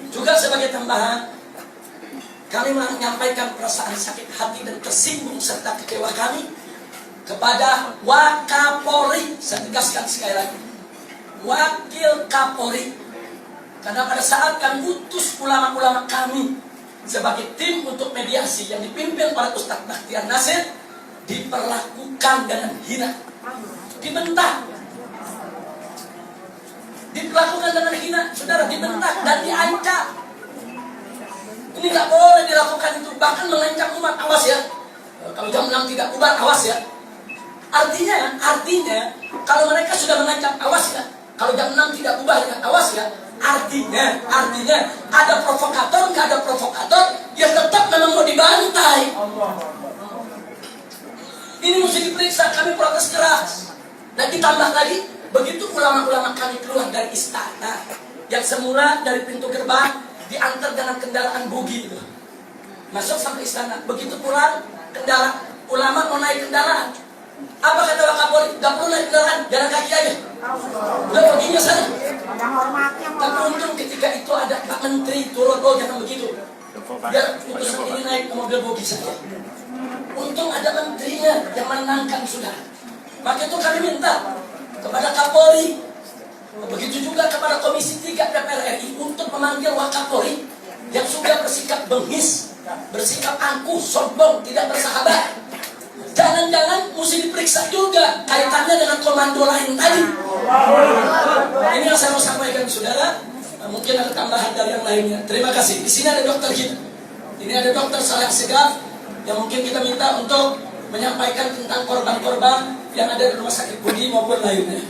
Juga sebagai tambahan, kami menyampaikan perasaan sakit hati dan tersinggung serta kecewa kami kepada Wakapolri. Saya tegaskan sekali lagi, Wakil Kapolri. Karena pada saat kami utus ulama-ulama kami sebagai tim untuk mediasi yang dipimpin oleh Ustaz Bakhtiar Nasir, diperlakukan dengan hina, dibentak, diperlakukan dengan hina, saudara, dibentak dan diancam. Ini nggak boleh dilakukan itu, bahkan mengancam umat, awas ya, kalau jam 6 tidak bubar, awas ya. Artinya kalau mereka sudah mengancam, awas ya, kalau jam 6 tidak bubar, ya, awas ya. Artinya ada provokator, nggak ada provokator, yang tetap memang mau dibantai. Ini mesti diperiksa, kami protes keras. Dan ditambah lagi, begitu ulama-ulama kami keluar dari istana, yang semula dari pintu gerbang diantar dengan kendaraan bugi itu, masuk sampai istana. Begitu pulang, ulama mau naik kendaraan. Apa kata Wakapolri? Gak perlu naik kendaraan, jalan kaki aja. Udah perginya sana. Tapi untung ketika itu ada Pak Menteri turun, oh jangan begitu, biar utusan ini naik ke mobil bogi saja. Untung ada menterinya yang menenangkan saudara. Maka itu kami minta kepada Kapolri, begitu juga kepada Komisi 3 DPR RI untuk memanggil Wakapolri yang sudah bersikap bengis, bersikap angkuh, sombong, tidak bersahabat. Jangan-jangan mesti diperiksa juga kaitannya dengan komando lain tadi. Ini yang saya mau sampaikan saudara. Mungkin ada tambahan dari yang lainnya. Terima kasih. Di sini ada dokter kita. Ini ada dokter Saleh Segaf yang mungkin kita minta untuk menyampaikan tentang korban-korban yang ada di rumah sakit Budi maupun lainnya.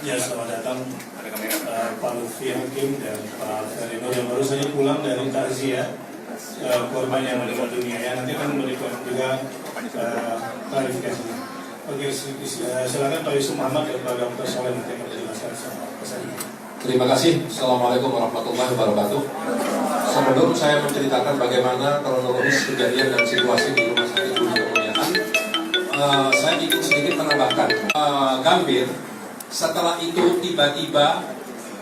Ya, selamat datang Pak Lutfi Hakim dan Pak Ferino yang baru saja pulang dari takziah korban yang meninggal dunia. Ya, nanti akan memberikan juga klarifikasi. Oke, silakan Pak Yusuf Muhammad dan Pak Dr. Soleh nanti akan menjelaskan pesan. Terima kasih. Assalamualaikum warahmatullahi wabarakatuh. Sebelum saya menceritakan bagaimana kronologis kejadian dan situasi di Rumah Sakit Budi Kemuliaan, saya ingin sedikit menambahkan. Gambir, setelah itu tiba-tiba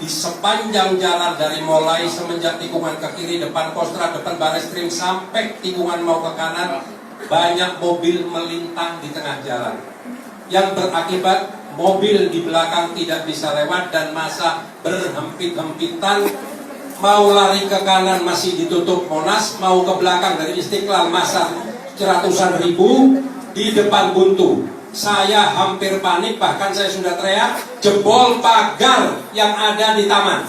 di sepanjang jalan dari mulai semenjak tikungan ke kiri depan Kostra, depan Barreskrim sampai tikungan mau ke kanan, banyak mobil melintang di tengah jalan, yang berakibat mobil di belakang tidak bisa lewat dan massa berhempit-hempitan. Mau lari ke kanan masih ditutup Monas, mau ke belakang dari Istiqlal massa ratusan ribu, di depan buntu. Saya hampir panik, bahkan saya sudah teriak, jebol pagar yang ada di taman.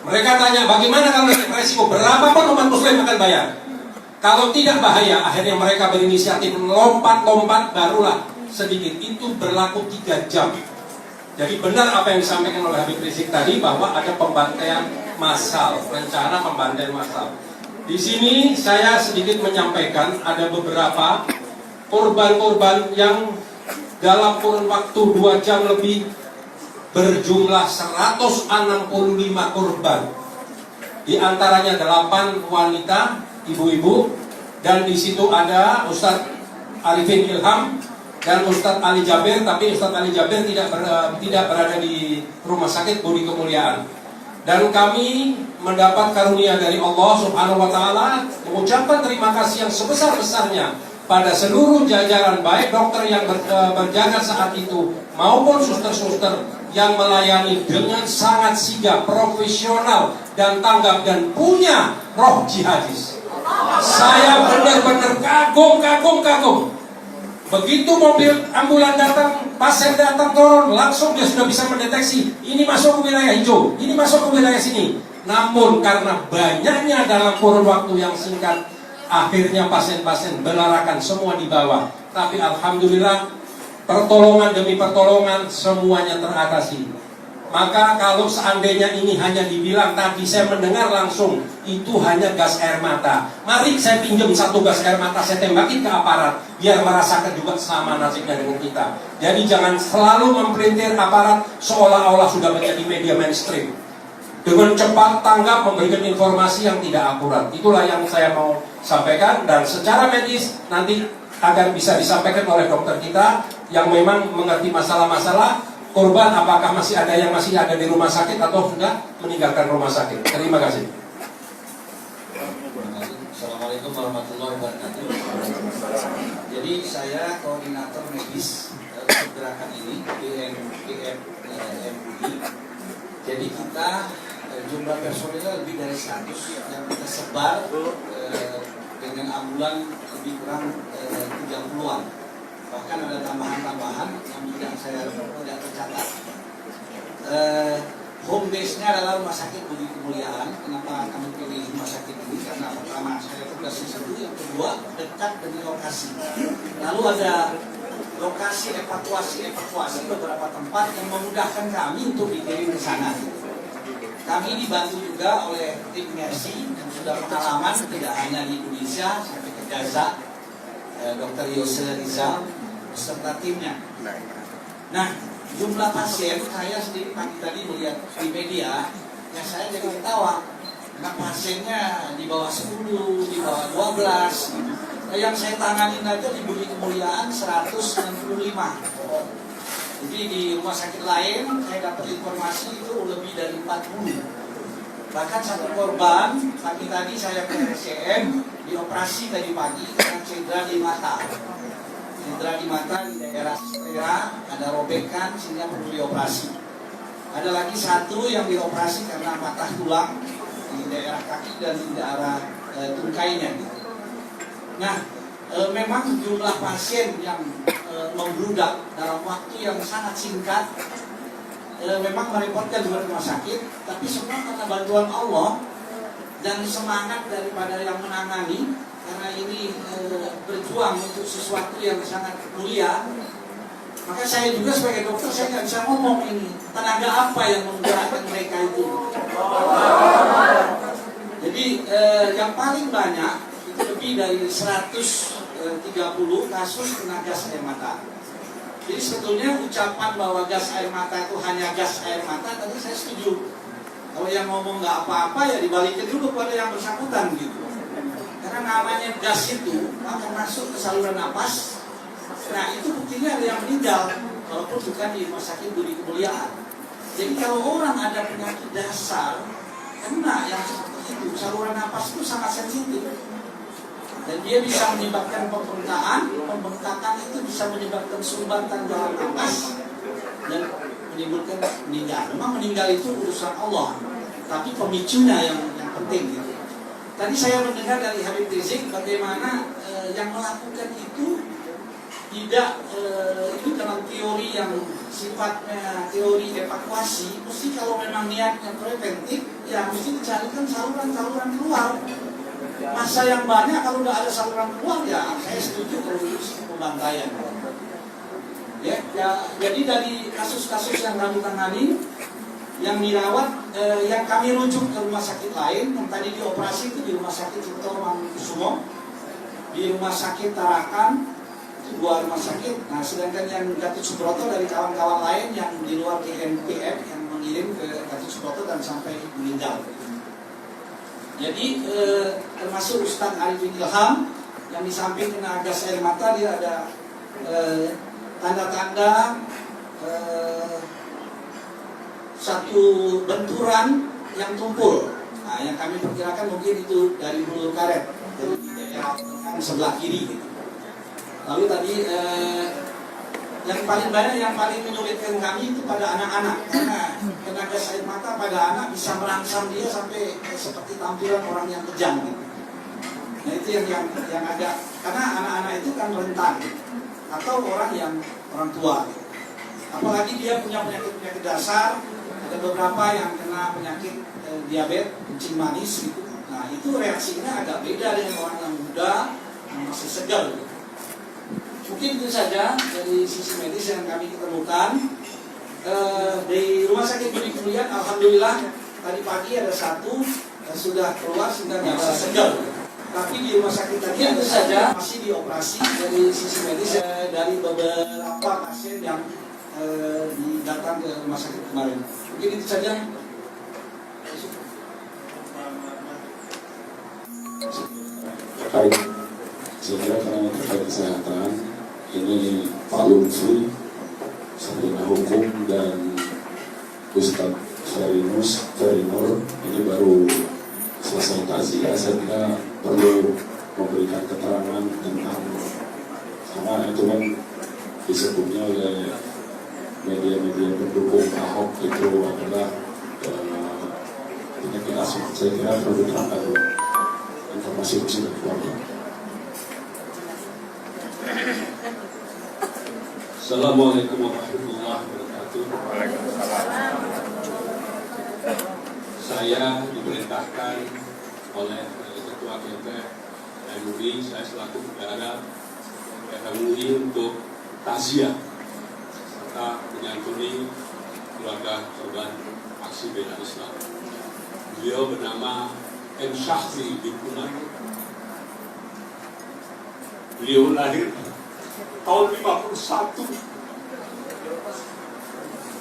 Mereka tanya, bagaimana kalau resiko? Berapapun umat muslim akan bayar. Kalau tidak bahaya, akhirnya mereka berinisiatif lompat-lompat, barulah sedikit. Itu berlaku 3 jam. Jadi benar apa yang disampaikan oleh Habib Rizik tadi, bahwa ada pembantaian massal, rencana pembantaian massal. Di sini saya sedikit menyampaikan ada beberapa korban-korban yang dalam kurun waktu 2 jam lebih berjumlah 165 korban. Di antaranya 8 wanita, ibu-ibu, dan di situ ada Ustadz Arifin Ilham dan Ustadz Ali Jabir, tapi Ustadz Ali Jabir tidak berada di Rumah Sakit Budi Kemuliaan. Dan kami mendapat karunia dari Allah Subhanahu wa Ta'ala, mengucapkan terima kasih yang sebesar-besarnya pada seluruh jajaran, baik dokter yang berjaga saat itu maupun suster-suster yang melayani dengan sangat sigap, profesional, dan tanggap, dan punya roh jihadis. Saya benar-benar kagum. Begitu mobil ambulan datang, pasien datang turun, langsung dia sudah bisa mendeteksi ini masuk ke wilayah hijau, ini masuk ke wilayah sini. Namun karena banyaknya dalam kurun waktu yang singkat, akhirnya pasien-pasien berlarakan semua di bawah. Tapi alhamdulillah, pertolongan demi pertolongan semuanya teratasi. Maka kalau seandainya ini hanya dibilang, tadi saya mendengar langsung itu hanya gas air mata. Mari saya pinjam 1 gas air mata, saya tembakin ke aparat, biar merasakan juga sama nasibnya dengan kita. Jadi jangan selalu memperintir aparat seolah-olah sudah menjadi media mainstream, dengan cepat tanggap memberikan informasi yang tidak akurat. Itulah yang saya mau sampaikan, dan secara medis nanti agar bisa disampaikan oleh dokter kita yang memang mengerti masalah-masalah korban, apakah masih ada yang masih ada di rumah sakit atau sudah meninggalkan rumah sakit. Terima kasih. Assalamualaikum warahmatullahi wabarakatuh. Jadi saya koordinator medis untuk gerakan ini PMUI. Jadi kita jumlah personilnya lebih dari 100 yang kita sebar dengan ambulan lebih kurang 30-an. Bahkan ada tambahan-tambahan yang tidak saya tidak tercatat. Home base-nya adalah Rumah Sakit Budi Kemuliaan. Kenapa kami pilih rumah sakit ini? Karena pertama saya tugas di situ, yang kedua dekat dengan lokasi. Lalu ada lokasi evakuasi beberapa tempat yang memudahkan kami untuk dikirim ke sana. Kami dibantu juga oleh tim Mercy yang sudah pengalaman tidak hanya di Indonesia sampai ke Gaza, Dr. Yose Rizal beserta timnya. Nah, jumlah pasien saya sendiri pagi tadi melihat di media, ya saya jadi ketawa. Nah, pasiennya di bawah 10, di bawah 12. Nah, yang saya tanganin aja di Budi Kemuliaan 165. Jadi di rumah sakit lain saya dapat informasi itu lebih dari 40. Bahkan satu korban pagi tadi saya ke RSCM dioperasi tadi pagi dengan cedera di mata. Cedera di mata di daerah sclera, ada robekan sehingga perlu dioperasi. Ada lagi satu yang dioperasi karena patah tulang di daerah kaki dan di daerah tungkainya. Nah, memang jumlah pasien yang membludak dalam waktu yang sangat singkat memang merepotkan juga rumah sakit, tapi semua karena bantuan Allah dan semangat daripada yang menangani, karena ini berjuang untuk sesuatu yang sangat mulia. Maka saya juga sebagai dokter, saya nggak bisa ngomong ini tenaga apa yang menggerakkan mereka itu. Jadi yang paling banyak itu lebih dari 130 kasus kena gas air mata. Jadi sebetulnya ucapan bahwa gas air mata itu hanya gas air mata, tadi saya setuju. Kalau yang ngomong nggak apa-apa ya dibalikin dulu kepada yang bersangkutan gitu. Karena namanya gas itu akan masuk ke saluran napas. Nah itu buktinya ada yang meninggal, walaupun bukan di rumah sakit Budi Kemuliaan. Jadi kalau orang ada penyakit dasar, kena yang seperti itu, saluran napas itu sangat sensitif. Dan dia bisa menyebabkan pembengkakan itu bisa menyebabkan sumbatan dalam napas dan menimbulkan meninggal. Memang meninggal itu urusan Allah, tapi pemicunya yang penting gitu. Tadi saya mendengar dari Habib Rizik bagaimana yang melakukan itu tidak itu dalam teori yang sifatnya teori evakuasi. Mesti kalau memang niatnya preventif, ya mesti dicarikan saluran-saluran keluar. Masa yang banyak kalau tidak ada saluran keluar, ya saya setuju kalau itu pembantaian. Ya, jadi dari kasus-kasus yang kami tangani, yang dirawat, yang kami rujuk ke rumah sakit lain, yang tadi dioperasi itu di rumah sakit Cipto Mangunkusumo, di rumah sakit Tarakan, itu 2 rumah sakit. Nah, sedangkan yang Gatot Subroto dari kawan-kawan lain yang di luar GNPF yang mengirim ke Gatot Subroto dan sampai meninggal. Jadi termasuk Ustadz Arifin Ilham yang di samping kena gas air mata, dia ada tanda-tanda satu benturan yang tumpul. Nah, yang kami perkirakan mungkin itu dari bulur karet, dari daerah sebelah kiri gitu. Lalu tadi yang paling banyak, yang paling menyulitkan kami itu pada anak-anak, karena kena gas air mata pada anak bisa merangsang dia sampai seperti tampilan orang yang kejam gitu. Nah itu yang agak, karena anak-anak itu kan rentan, atau orang tua gitu. Apalagi dia punya penyakit dasar. Ada beberapa yang kena penyakit diabetes, kencing manis gitu. Nah itu reaksinya agak beda dengan orang yang muda yang masih segar gitu. Mungkin itu saja dari sisi medis yang kami ketemukan. Di rumah sakit Budi Kemuliaan, alhamdulillah tadi pagi ada 1 yang sudah keluar sudah nyata segar. Tapi di rumah sakit tadi itu saja masih dioperasi. Dari sisi medis dari beberapa pasien yang datang ke rumah sakit kemarin. Mungkin itu saja. Baik, saya kira karena terkait kesehatan ini Pak Lutfi, Sarjana Hukum dan Ustadz Ferinur ini baru selesai takziah. Saya kira perlu memberikan keterangan tentang, karena itu kan disebutnya oleh media-media pendukung Ahok itu adalah penyakit asma. Saya kira perlu diterangkan informasi itu dari keluarga. Assalamualaikum warahmatullahi wabarakatuh. Saya diperintahkan oleh Ketua GPF MUI, saya selaku bendahara MUI untuk takziah serta menyantuni keluarga korban aksi bela Islam. Beliau bernama M. Syahri bin Umar. Beliau lahir tahun 51.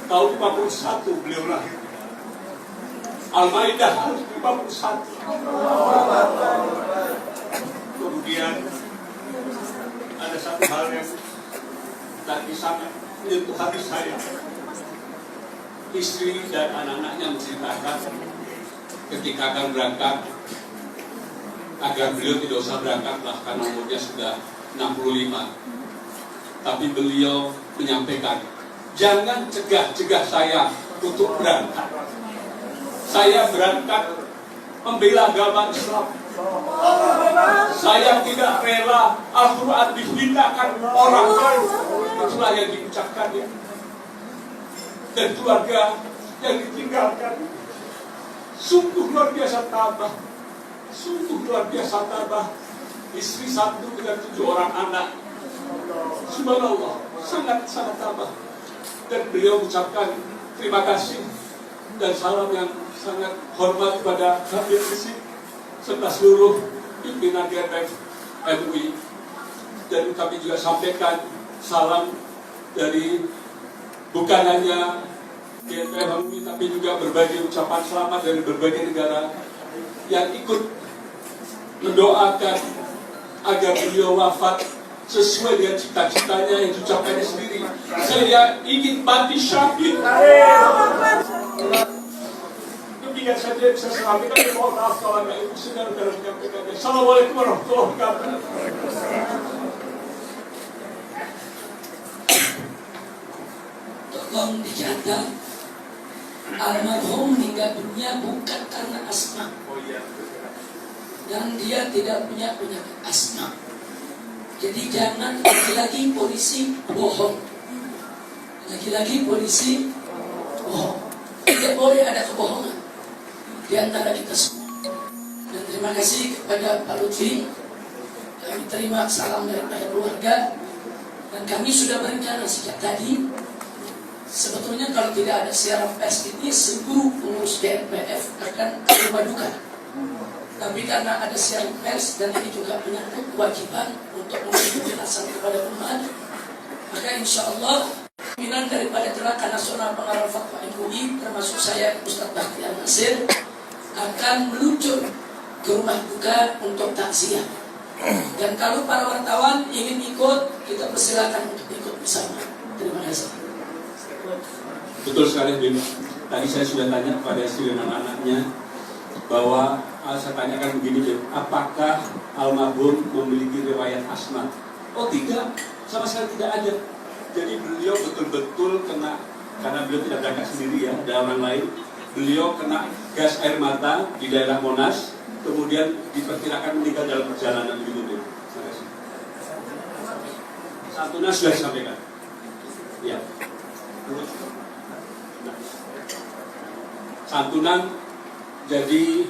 Tahun 51 beliau lahir. Al-Maidah 51. Kemudian ada satu hal yang tadi sangat menyentuh hati saya. Istri dan anak-anaknya menceritakan ketika akan berangkat, agar beliau tidak usah berangkatlah karena umurnya sudah 65. Tapi beliau menyampaikan, jangan cegah-cegah saya untuk berangkat. Saya berangkat membela agama Islam. Saya tidak rela Al-Quran dihinakan orang lain. Itulah yang diucapkannya. Dan keluarga yang ditinggalkan sungguh luar biasa tabah. Sungguh luar biasa tabah. Istri 1 dengan 7 orang anak. Subhanallah, sangat-sangat tabah. Dan beliau mengucapkan terima kasih dan salam yang sangat hormat kepada Habib Rizik serta seluruh pimpinan GPF MUI. Dan kami juga sampaikan salam dari bukan hanya GNPF MUI, tapi juga berbagai ucapan selamat dari berbagai negara yang ikut mendoakan agar beliau wafat sesuai dengan cita-citanya yang diucapkannya sendiri. Saya ingin mati syahid. Demikian saja bisa sampaikan. Mohon maaf kalau ada ibu sedang dalam menyampaikan. Assalamualaikum warahmatullahi wabarakatuh. Tolong dicatat, almarhum meninggal dunia bukan karena asma, dan dia tidak punya penyakit asma. Jadi jangan lagi-lagi polisi bohong, lagi-lagi polisi bohong. Tidak boleh ada kebohongan di antara kita semua. Dan terima kasih kepada Pak Lutfi. Kami terima salam dari pihak keluarga, dan kami sudah berencana sejak tadi. Sebetulnya kalau tidak ada siaran pers ini, seluruh pengurus GNPF akan terima duka. Tapi karena ada siaran pers dan ini juga menyangkut kewajiban untuk memberi penjelasan kepada umat, maka insya Allah pimpinan daripada Gerakan Nasional Pengarah Fatwa MUI, termasuk saya Ustaz Bakhtiar Nasir, akan meluncur ke rumah duka untuk takziah. Dan kalau para wartawan ingin ikut, kita persilakan untuk ikut bersama. Terima kasih. Betul sekali, Bim. Tadi saya sudah tanya kepada istri dan anak-anaknya bahwa saya tanyakan begini, Bim, apakah almarhum memiliki riwayat asma? Oh tidak, sama sekali tidak ada. Jadi beliau betul-betul kena, karena beliau tidak berangkat sendiri ya, ada orang lain. Beliau kena gas air mata di daerah Monas, kemudian diperkirakan meninggal dalam perjalanan begitu, Bim. Terima kasih. Santunan sudah disampaikan. Ya. Santunan jadi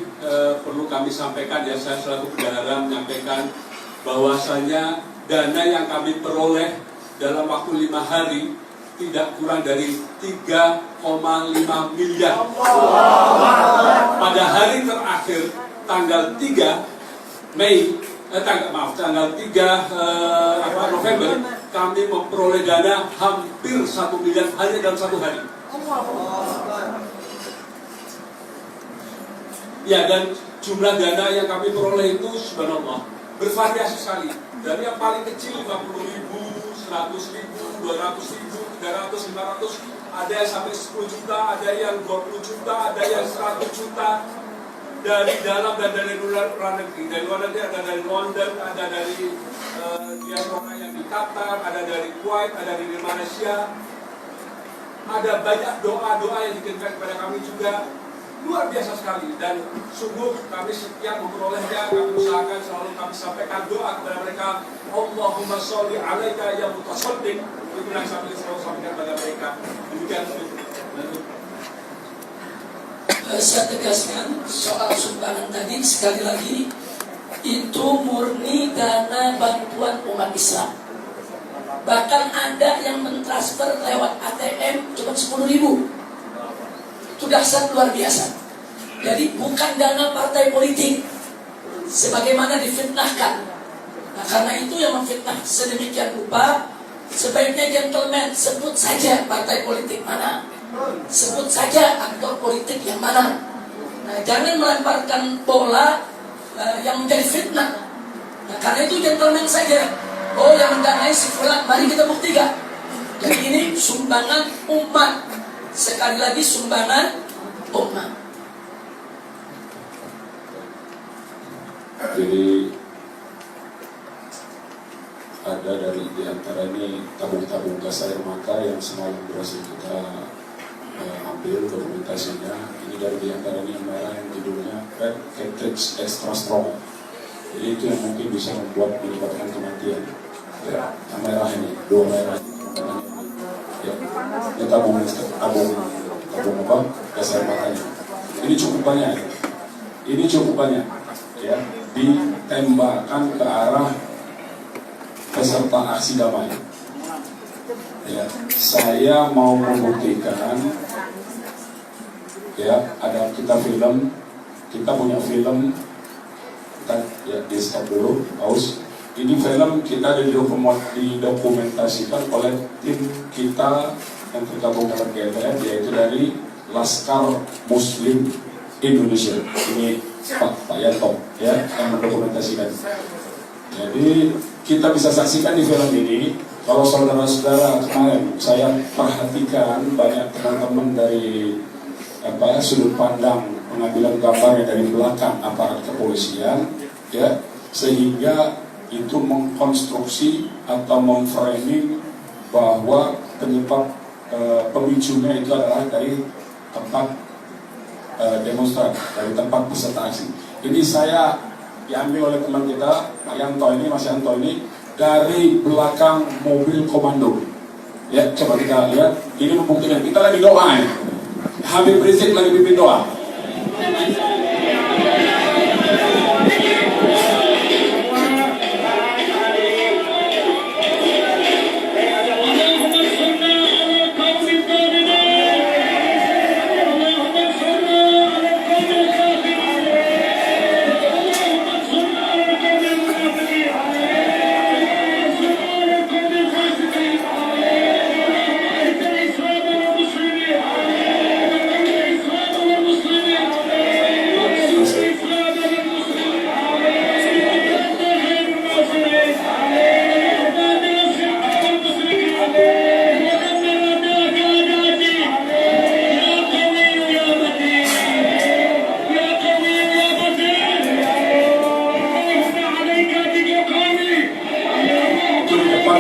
perlu kami sampaikan ya, saya selaku bendahara menyampaikan bahwasanya dana yang kami peroleh dalam waktu 5 hari tidak kurang dari 3,5 miliar. Pada hari terakhir tanggal 3 Mei, tanggal 3 November kami memperoleh dana hampir 1 miliar hanya dalam 1 hari. Ya, dan jumlah dana yang kami peroleh itu subhanallah bervariasi sekali. Dari yang paling kecil 50.000, 100.000, 200.000, 300, 500, ada yang sampai 10 juta, ada yang 20 juta, ada yang 100 juta. Dari dalam dan dari luar negeri. Dari luar negeri ada dari London, ada dari diaspora yang di Qatar, ada dari Kuwait, ada dari Malaysia. Ada banyak doa-doa yang dikirimkan kepada kami juga. Luar biasa sekali, dan sungguh kami setiap memperolehnya, kami usahakan selalu kami sampaikan doa kepada mereka. Allahumma sholli alaika ya mutasaddiq. Itu yang kami selalu sampaikan kepada mereka. Demikian. Saya tegaskan soal sumbangan tadi sekali lagi, itu murni dana bantuan umat Islam. Bahkan ada yang mentransfer lewat ATM cuma 10.000. Itu dahsyat luar biasa. Jadi bukan dana partai politik sebagaimana difitnahkan. Nah, karena itu yang memfitnah sedemikian rupa, sebaiknya gentleman sebut saja partai politik mana, sebut saja aktor politik yang mana. Nah, jangan melemparkan bola yang menjadi fitnah. Nah, karena itu gentleman saja. Oh, yang mendanai si fulan, mari kita buktikan. Jadi ini sumbangan umat. Sekali lagi sumbangan umat. Jadi ada dari diantara ini tabung-tabung gas air mata yang semalam berhasil kita ambil dokumentasinya. Ini dari diantara ini merah yang judulnya Red Cartridge Extra Strong. Jadi itu yang mungkin bisa menyebabkan kematian. Ya, yang merah ini, 2 merah. Ya, ini tabung apa? Gas air matanya. Ini cukup banyak. Ini cukup banyak. Ya, ditembakkan ke arah peserta aksi damai. Ya, saya mau membuktikan. Ya, ada kita punya film. Kita ya di stop dulu, pause. Ini film kita didokumentasikan oleh tim kita yang tergabung dalam GTN, yaitu dari Laskar Muslim Indonesia. Ini Pak Yanto ya yang mendokumentasikan. Jadi kita bisa saksikan di film ini, kalau saudara-saudara kemarin saya perhatikan banyak teman-teman dari sudut pandang pengambilan gambarnya dari belakang aparat kepolisian, ya, sehingga itu mengkonstruksi atau memframing bahwa penyebab pemicunya itu adalah dari tempat demonstran, dari tempat peserta aksi. Ini saya diambil oleh teman kita, Pak Yanto ini, Mas Yanto ini, dari belakang mobil komando. Ya, coba kita lihat, ini membuktikan kita lagi doa ya. Habib Rizik lagi pimpin doa.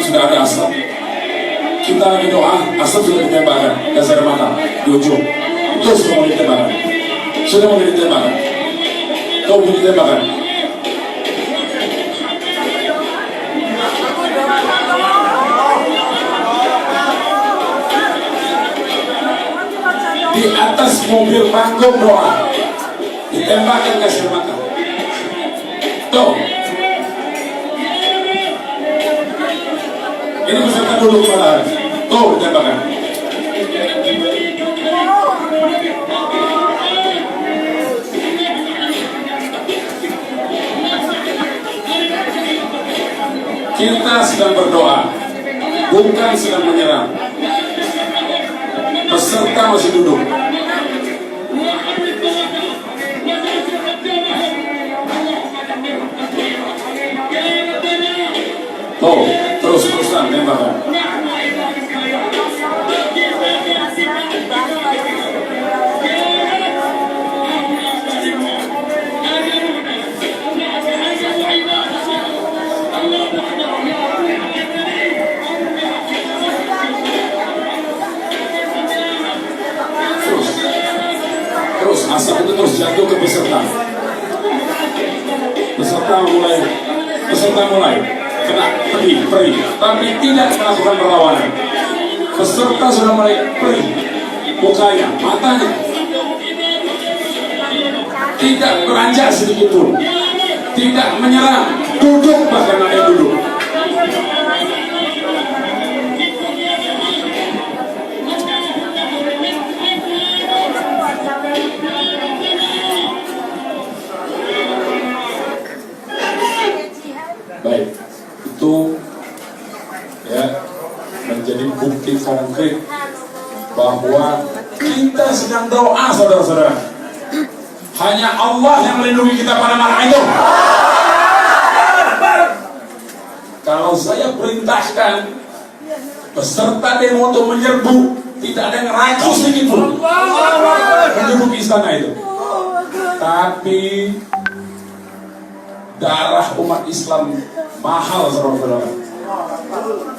Sudah ada asap, kita lagi doa, asap sudah ditembakkan, gas air mata di ujung, itu sudah mau ditembakkan, sudah mau ditembakkan, kau mau ditembakkan. Di atas mobil panggung doa, ditembakkan gas air mata. Tuh. Ini peserta dulu kemana? Tuh, ditembakkan. Kita sedang berdoa, bukan sedang menyerang. Peserta masih duduk. Tuh, terus-terusan tembakan. Terus asap itu terus jatuh ke peserta. Peserta mulai kena perih, tapi tidak melakukan perlawanan. Peserta sudah mulai perih, mukanya, matanya, tidak beranjak sedikit pun, tidak menyerang, duduk, bahkan ada yang duduk. Baik, itu ya menjadi bukti konkret bahwa kita sedang doa, saudara-saudara. Hanya Allah yang melindungi kita pada malam itu. Kalau saya perintahkan peserta demo untuk menyerbu, tidak ada yang rakus sedikit pun menyerbu istana itu. Tapi darah umat Islam mahal, saudara-saudara.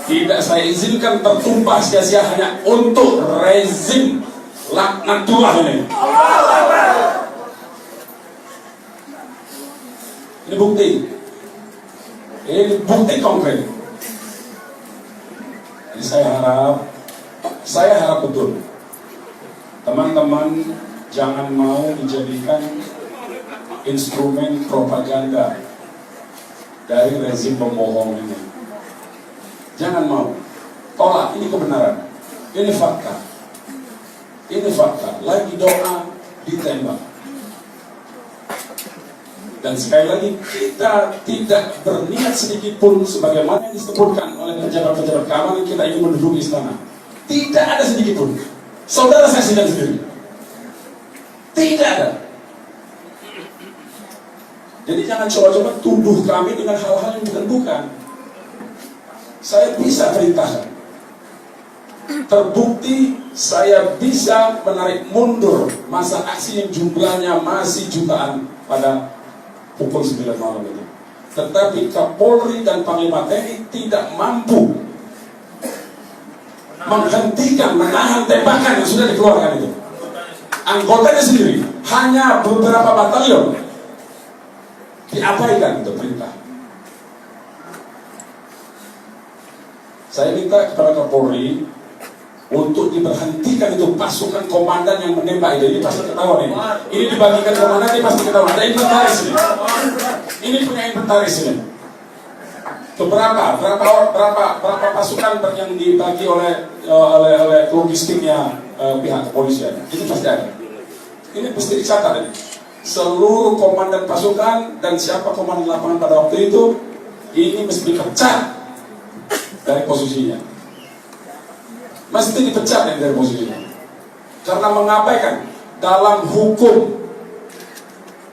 Tidak saya izinkan tertumpah sia-sia hanya untuk rezim laknatullah ini. Ini bukti. Ini bukti konkret. Jadi saya harap betul teman-teman jangan mau dijadikan instrumen propaganda dari rezim pembohong ini. Jangan mau. Tolak, ini kebenaran. Ini fakta. Ini fakta. Lagi doa, ditembak. Dan sekali lagi, kita tidak berniat sedikit pun sebagaimana yang disebutkan oleh pejabat-pejabat keamanan kita ingin menduduki istana. Tidak ada sedikit pun. Saudara saksikan sendiri. Tidak ada. Jadi jangan coba-coba tuduh kami dengan hal-hal yang bukan-bukan. Saya bisa perintahkan. Terbukti saya bisa menarik mundur masa aksi yang jumlahnya masih jutaan pada pukul 9 malam itu. Tetapi Kapolri dan Panglima TNI tidak mampu menghentikan, menahan tembakan yang sudah dikeluarkan itu. Anggotanya sendiri, hanya beberapa batalion diabaikan itu perintah. Saya minta kepada Kapolri untuk diberhentikan itu pasukan komandan yang menembak itu. Ini pasti ketahuan ini. Ini dibagikan komandan, ini pasti ketahuan. Ada inventaris ini. Ini punya inventaris ini. Berapa pasukan yang dibagi oleh logistiknya pihak kepolisian. Ini pasti ada. Ini pasti dicatat ini. Seluruh komandan pasukan dan siapa komandan lapangan pada waktu itu, ini mesti dipecat dari posisinya. Mesti dipecat dari posisinya. Karena mengabaikan dalam hukum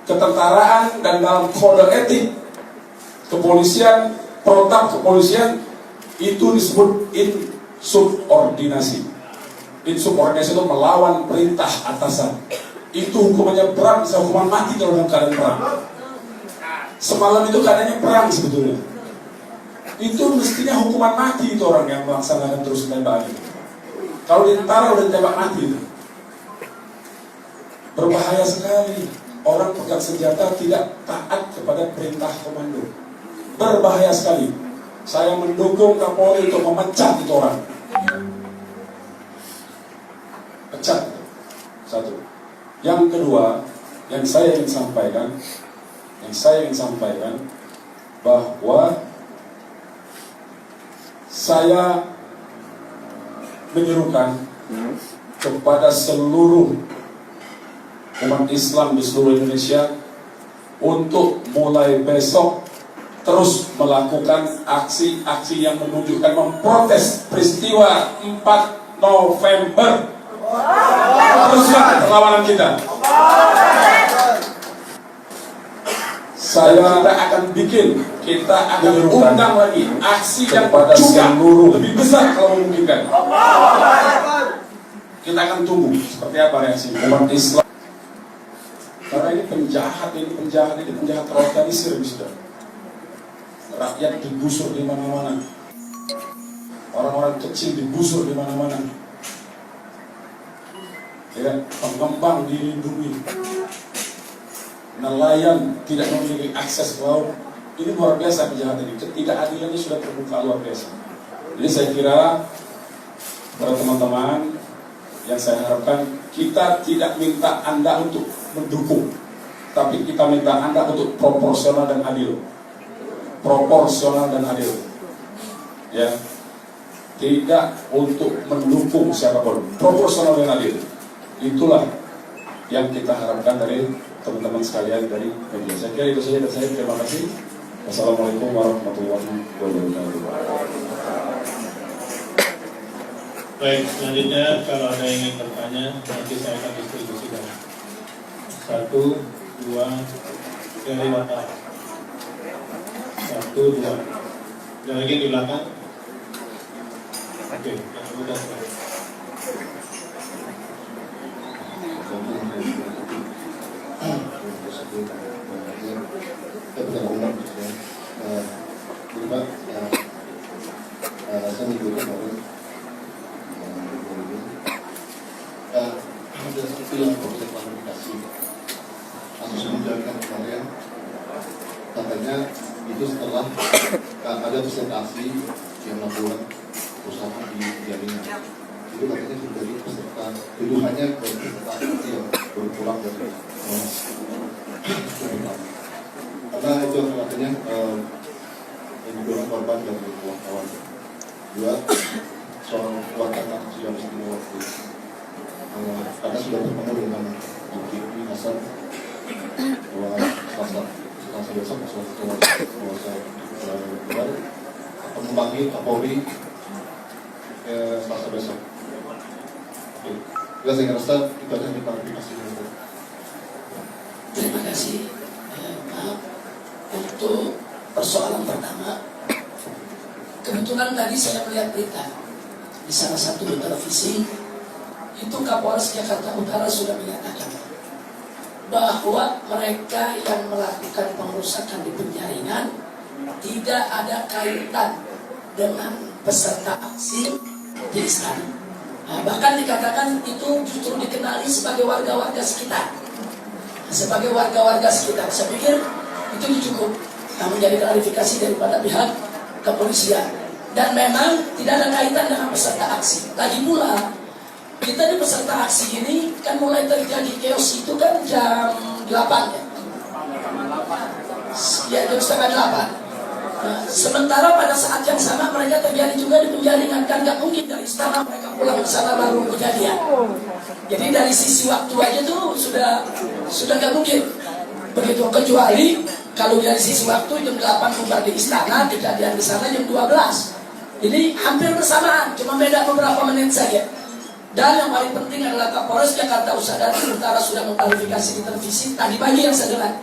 ketentaraan dan dalam kode etik kepolisian, protap kepolisian itu disebut insubordinasi. Insubordinasi itu melawan perintah atasan. Itu hukumannya berat, bisa hukuman mati kalau dalam keadaan perang. Semalam itu keadaannya perang sebetulnya. Itu mestinya hukuman mati itu orang yang melaksanakan terus tembak itu. Kalau di tentara udah tembak mati itu. Berbahaya sekali. Orang pegang senjata tidak taat kepada perintah komando. Berbahaya sekali. Saya mendukung Kapolri untuk memecat itu orang. Pecat. Satu. Yang kedua, yang saya ingin sampaikan bahwa saya menyerukan kepada seluruh umat Islam di seluruh Indonesia untuk mulai besok terus melakukan aksi-aksi yang menunjukkan memprotes peristiwa 4 November. Teruskan perlawanan kita. Saya akan undang lagi aksi yang juga lebih besar kalau memungkinkan. Kita akan tunggu seperti apa reaksi umat Islam. Karena ini penjahat terorganisir, sudah. Rakyat digusur di mana-mana. Orang-orang kecil digusur di mana-mana. Ya, pengembang dilindungi, nelayan tidak memiliki akses ke laut. Ini luar biasa kejahatan ini. Ketidakadilannya sudah terbuka luar biasa. Jadi saya kira para teman-teman yang saya harapkan, kita tidak minta Anda untuk mendukung, tapi kita minta Anda untuk proporsional dan adil. Proporsional dan adil. Ya, tidak untuk mendukung siapapun. Proporsional dan adil. Itulah yang kita harapkan dari teman-teman sekalian dari media. Saya kira itu saja dari saya. Terima kasih. Wassalamualaikum warahmatullahi wabarakatuh. Baik, selanjutnya kalau ada yang ingin bertanya, nanti saya akan distribusikan. 1, 2, dari mata. 1, 2. Ada lagi di belakang? Oke, kita sebentar. Saya mengikuti bahwa ada satu yang proses klarifikasi kasus menjalankan kemarin, katanya itu setelah ada presentasi yang melakukan perusahaan di jaringan, itu katanya terjadi peserta tuduhannya ke peserta yang baru pulang dari karena itu katanya yang didorong korban dari wartawan. Dua, seorang wartawan yang istimewa karena sudah bertemu dengan Zulkifli Hasan bahwa selasa besok akan memanggil Kapolri selasa besok. Enggak, saya rasa itu akan diklarifikasi dulu. Terima kasih. Maaf untuk persoalan pertama. Kebetulan tadi saya melihat berita di salah satu televisi, itu Kapolres Jakarta Utara sudah menyatakan bahwa mereka yang melakukan pengerusakan di penjaringan tidak ada kaitan dengan peserta aksi di istana. Nah, bahkan dikatakan itu justru dikenali sebagai warga-warga sekitar. Sebagai warga-warga sekitar, saya pikir itu cukup menjadi klarifikasi daripada pihak kepolisian. Dan memang tidak ada kaitan dengan peserta aksi. Lagi pula, kita di peserta aksi ini kan mulai terjadi chaos itu kan jam 8 ya. Ya, jam setengah 8. Nah, sementara pada saat yang sama mereka terjadi juga di penjaringan, kan nggak mungkin dari istana mereka pulang ke sana baru kejadian. Jadi dari sisi waktu aja tuh sudah nggak mungkin begitu, kecuali kalau dari sisi waktu jam 8 bubar di istana, kejadian di sana jam 12. Ini hampir bersamaan, cuma beda beberapa menit saja. Dan yang paling penting adalah Kapolres Jakarta Utara sudah mengklarifikasi di televisi tadi pagi yang saya dengar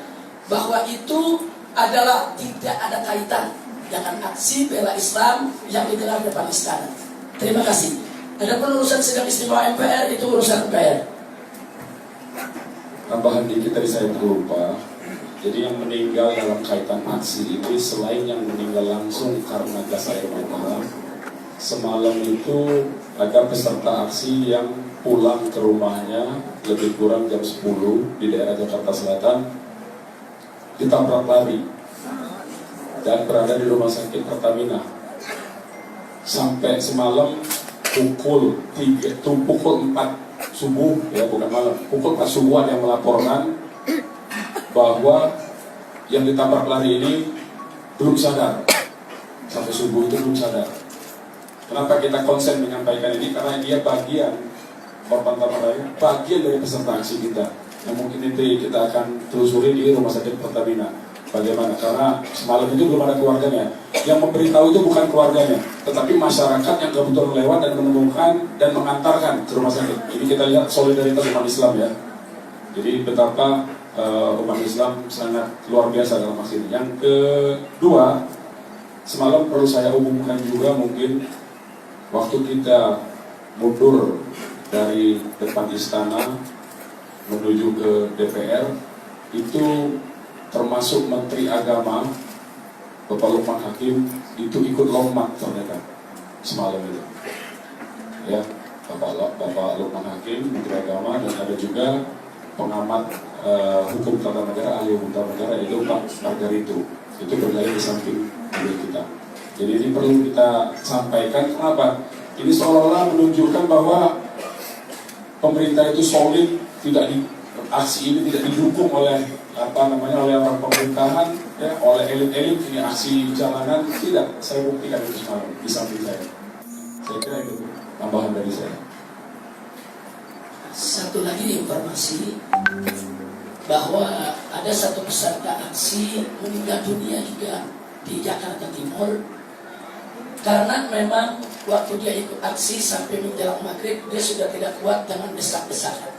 bahwa itu adalah tidak ada kaitan dengan aksi bela Islam yang digelar depan istana. Terima kasih. Ada urusan sidang istimewa MPR, itu urusan MPR. Tambahan dikit tadi saya lupa. Jadi yang meninggal dalam kaitan aksi ini selain yang meninggal langsung karena gas air mata, semalam itu ada peserta aksi yang pulang ke rumahnya lebih kurang jam 10 di daerah Jakarta Selatan, ditabrak lari dan berada di rumah sakit Pertamina sampai semalam pukul 4 subuh, ya bukan malam, pukul 4 subuh ada yang melaporkan bahwa yang ditabrak lari ini belum sadar, sampai subuh itu belum sadar. Kenapa kita konsen menyampaikan ini? Karena dia bagian korban tabrak lari, bagian dari peserta aksi kita. Yang mungkin itu kita akan telusuri di rumah sakit Pertamina. Bagaimana? Karena semalam itu belum ada keluarganya. Yang memberitahu itu bukan keluarganya, tetapi masyarakat yang kebetulan lewat dan menemukan dan mengantarkan ke rumah sakit. Ini kita lihat solidaritas umat Islam ya. Jadi betapa umat Islam sangat luar biasa dalam aksi ini. Yang kedua, semalam perlu saya umumkan juga mungkin waktu kita mundur dari depan istana menuju ke DPR, itu termasuk Menteri Agama Bapak Lukman Hakim itu ikut lompat ternyata semalam itu. Ya, Bapak Lukman Hakim, Menteri Agama, dan ada juga pengamat hukum tata negara, ahli hukum tata negara, yaitu Pak Margarito. Itu berada di samping kita. Jadi ini perlu kita sampaikan. Kenapa? Ini seolah-olah menunjukkan bahwa pemerintah itu solid, aksi ini tidak didukung oleh oleh orang pemerintahan, ya, oleh elit-elit, ini aksi jalanan. Tidak, saya buktikan itu semalam di samping saya. Saya kira itu tambahan dari saya. Satu lagi informasi bahwa ada satu peserta aksi meninggal dunia juga di Jakarta Timur karena memang waktu dia ikut aksi sampai menjelang maghrib dia sudah tidak kuat dengan desak-desakan.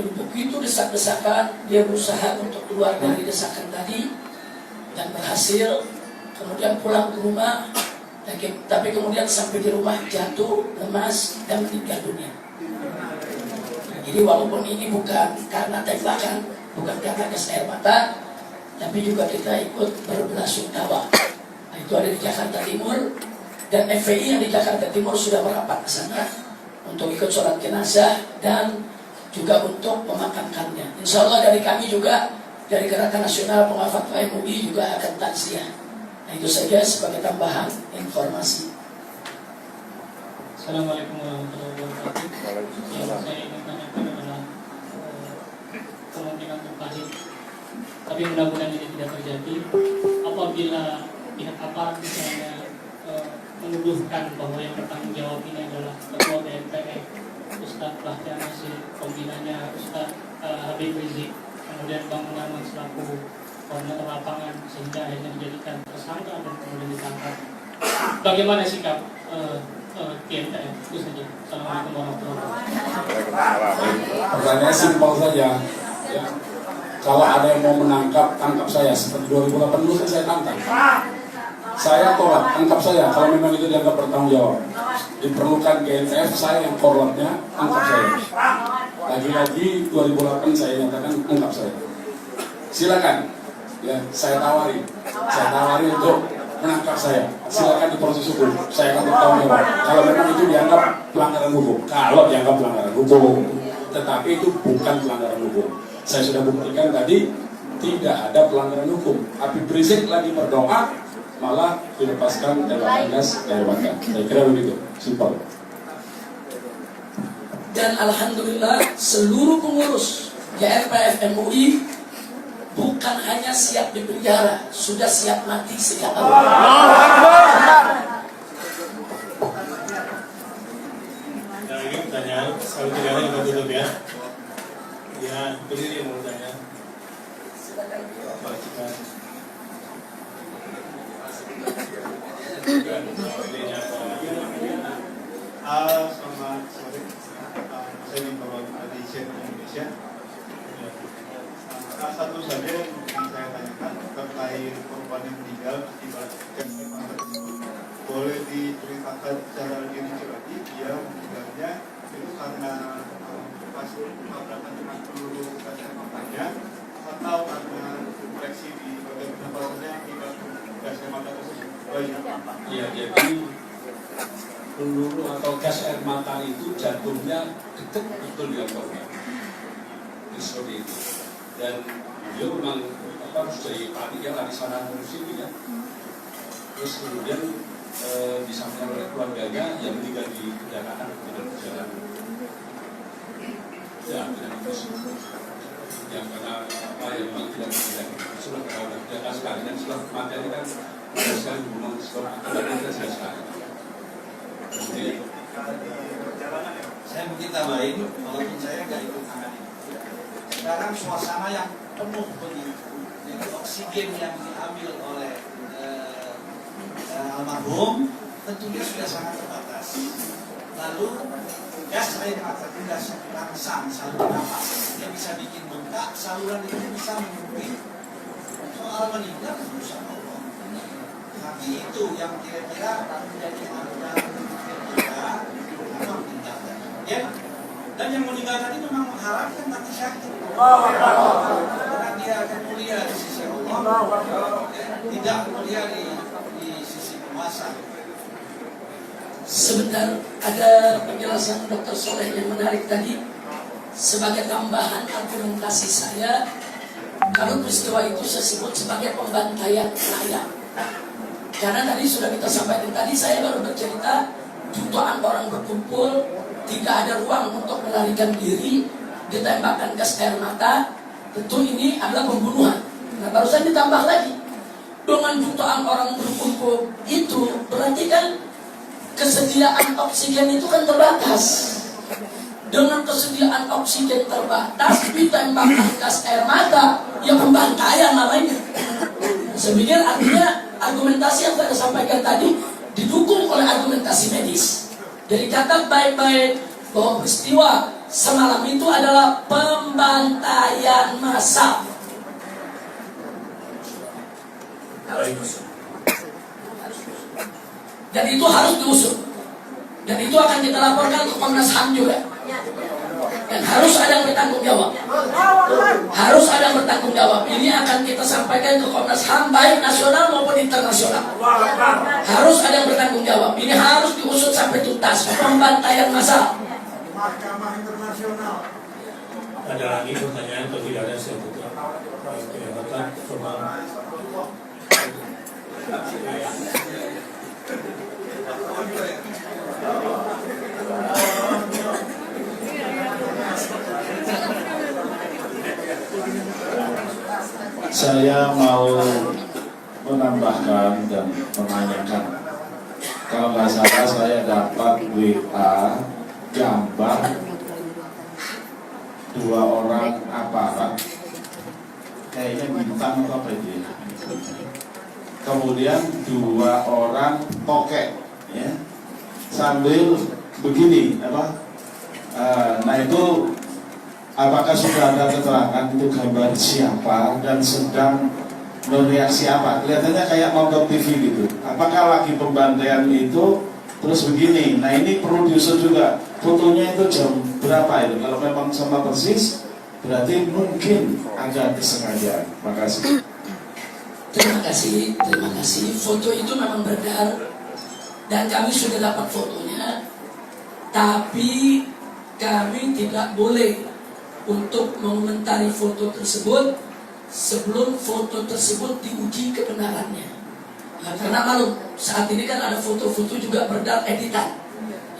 Begitu desak-desakan, dia berusaha untuk keluar dari desakan tadi dan berhasil. Kemudian pulang ke rumah, tapi kemudian sampai di rumah jatuh, lemas dan meninggal dunia. Jadi walaupun ini bukan karena tembakan, bukan karena gas air mata, tapi juga kita ikut berbelasungkawa. Nah, itu ada di Jakarta Timur, dan FPI yang di Jakarta Timur sudah merapat ke sana untuk ikut sholat jenazah dan juga untuk memakamkannya. Insya Allah dari kami juga, dari Gerakan Nasional Penghafal MUI juga akan takziah. Nah, itu saja sebagai tambahan informasi. Assalamualaikum warahmatullahi wabarakatuh. Yang saya ingin tanyakan adalah kemungkinan terpahit, tapi mudah-mudahan ini tidak terjadi. Apabila pihak aparat misalnya menuduhkan bahwa yang bertanggung jawab ini adalah Ketua BNPB, Ustadz Bahtiar Nasir, pembinanya Ustadz Habib Rizik, kemudian Bang Munarman selaku koordinator lapangan, sehingga akhirnya dijadikan tersangka dan kemudian ditangkap. Bagaimana sikap GMTM? Itu saja. Assalamualaikum warahmatullahi wabarakatuh. Pertanyaan simpel saja. Ya. Kalau ada yang mau menangkap, tangkap saya. Seperti 2018 kan saya tangkap. Saya tolak, tangkap saya. Kalau memang itu dianggap bertanggung jawab. Diperlukan GNF, saya yang korlatnya, tangkap saya. Lagi-lagi 2008 saya nyatakan tangkap saya. Silakan, ya saya tawari untuk menangkap saya. Silakan diproses hukum. Saya akan bertanggung jawab. Kalau memang itu dianggap pelanggaran hukum, kalau dianggap pelanggaran hukum, tetapi itu bukan pelanggaran hukum. Saya sudah buktikan tadi tidak ada pelanggaran hukum. Habib Rizik lagi berdoa, malah dilepaskan tembakan gas air mata. Saya kira begitu, simpel. Dan alhamdulillah seluruh pengurus GNPF MUI bukan hanya siap di penjara, sudah siap mati sejak awal. Nah, ini pertanyaan, kalau tidak ada yang tutup ya. Ya, berdiri yang mau bertanya. Bacakan. Selamat sore. Saya Nimbawal dari CNN Indonesia. Satu saja yang ingin saya tanyakan terkait korban yang meninggal akibat gempa tersebut. Boleh diceritakan secara rinci lagi dia meninggalnya itu karena pas tabrakan dengan peluru gas air matanya atau karena infeksi di bagian pernapasannya akibat gas air mata tersebut? Ya, jadi peluru atau gas air mata itu jatuhnya dekat betul dengan korban. Seperti itu. Dan dia memang sudah panik ya lari sana mengungsi ya. Terus kemudian disampaikan oleh keluarganya yang meninggal di kecelakaan berjalan. Ya, tidak bagus. Yang karena apa yang memang tidak sudah kecelakaan sekali dan setelah kematian kan sudah sekali dibunuh setelah kecelakaan sudah sekali. Saya mungkin tambahin, walaupun saya nggak ikut tangan ini. Sekarang suasana yang penuh begitu, jadi oksigen yang diambil oleh almarhum tentunya sudah sangat terbatas. Lalu gas air mata itu gas rangsang saluran nafas yang bisa bikin bengkak, saluran itu bisa menyempit. Soal meninggal urusan Allah. Tapi itu yang kira-kira menjadi aturan kita memang meninggalkan. Ya. Dan yang meninggal tadi memang mengharapkan mati syahid. Karena dia akan mulia di sisi Allah, tidak mulia di sisi penguasa. Sebentar, ada penjelasan Dr. Soleh yang menarik tadi. Sebagai tambahan argumentasi saya, kalau peristiwa itu saya sebut sebagai pembantaian rakyat. Karena tadi sudah kita sampaikan tadi, saya baru bercerita jutaan orang berkumpul, tidak ada ruang untuk melarikan diri, ditembakkan gas air mata. Tentu ini adalah pembunuhan. Nah, barusan ditambah lagi dengan jutaan orang berkumpul itu, berarti kan kesediaan oksigen itu kan terbatas. Dengan kesediaan oksigen terbatas, ditembakkan gas air mata, ya pembantaian namanya. Saya pikir artinya argumentasi yang saya sampaikan tadi didukung oleh argumentasi medis. Jadi catat baik-baik bahwa peristiwa semalam itu adalah pembantaian massal. Dan itu harus diusut. Dan itu akan kita laporkan ke Komnas HAM juga. Dan harus ada yang bertanggung jawab. Harus ada yang bertanggung jawab. Ini akan kita sampaikan ke Komnas HAM baik nasional maupun internasional. Harus ada yang bertanggung jawab. Ini harus diusut sampai tuntas. Pembantaian massal. Mahkamah Internasional. Ada lagi pertanyaan atau tidak ada saya tutup. Oke, tetap cuma. Saya mau menambahkan dan menanyakan. Kalau nggak salah saya dapat WA gambar 2 orang aparat, kayaknya bintang atau apa itu. Kemudian 2 orang tokek, ya, sambil begini, apa? Nah itu apakah sudah ada keterangan itu gambar siapa dan sedang bereaksi apa? Kelihatannya kayak nonton TV gitu. Apakah lagi pembantaian itu terus begini? Nah ini produser juga, fotonya itu jam berapa itu? Kalau memang sama persis, berarti mungkin ada kesengajaan. Makasih. Terima kasih. Foto itu memang beredar dan kami sudah dapat fotonya, tapi kami tidak boleh untuk mengomentari foto tersebut sebelum foto tersebut diuji kebenarannya. Nah, karena maklum saat ini kan ada foto-foto juga beredar editan.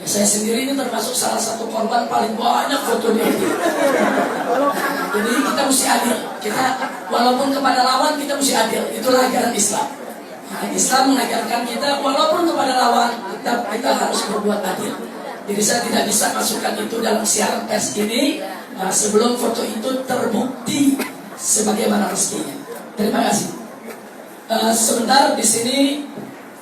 Ya, saya sendiri ini termasuk salah satu korban paling banyak foto di edit. Jadi kita mesti adil. Kita walaupun kepada lawan kita mesti adil. Itulah ajaran Islam. Nah, Islam mengajarkan kita walaupun kepada lawan tetap kita harus berbuat adil. Jadi saya tidak bisa masukkan itu dalam siaran pers ini sebelum foto itu terbukti sebagaimana mestinya. Terima kasih. Sebentar di sini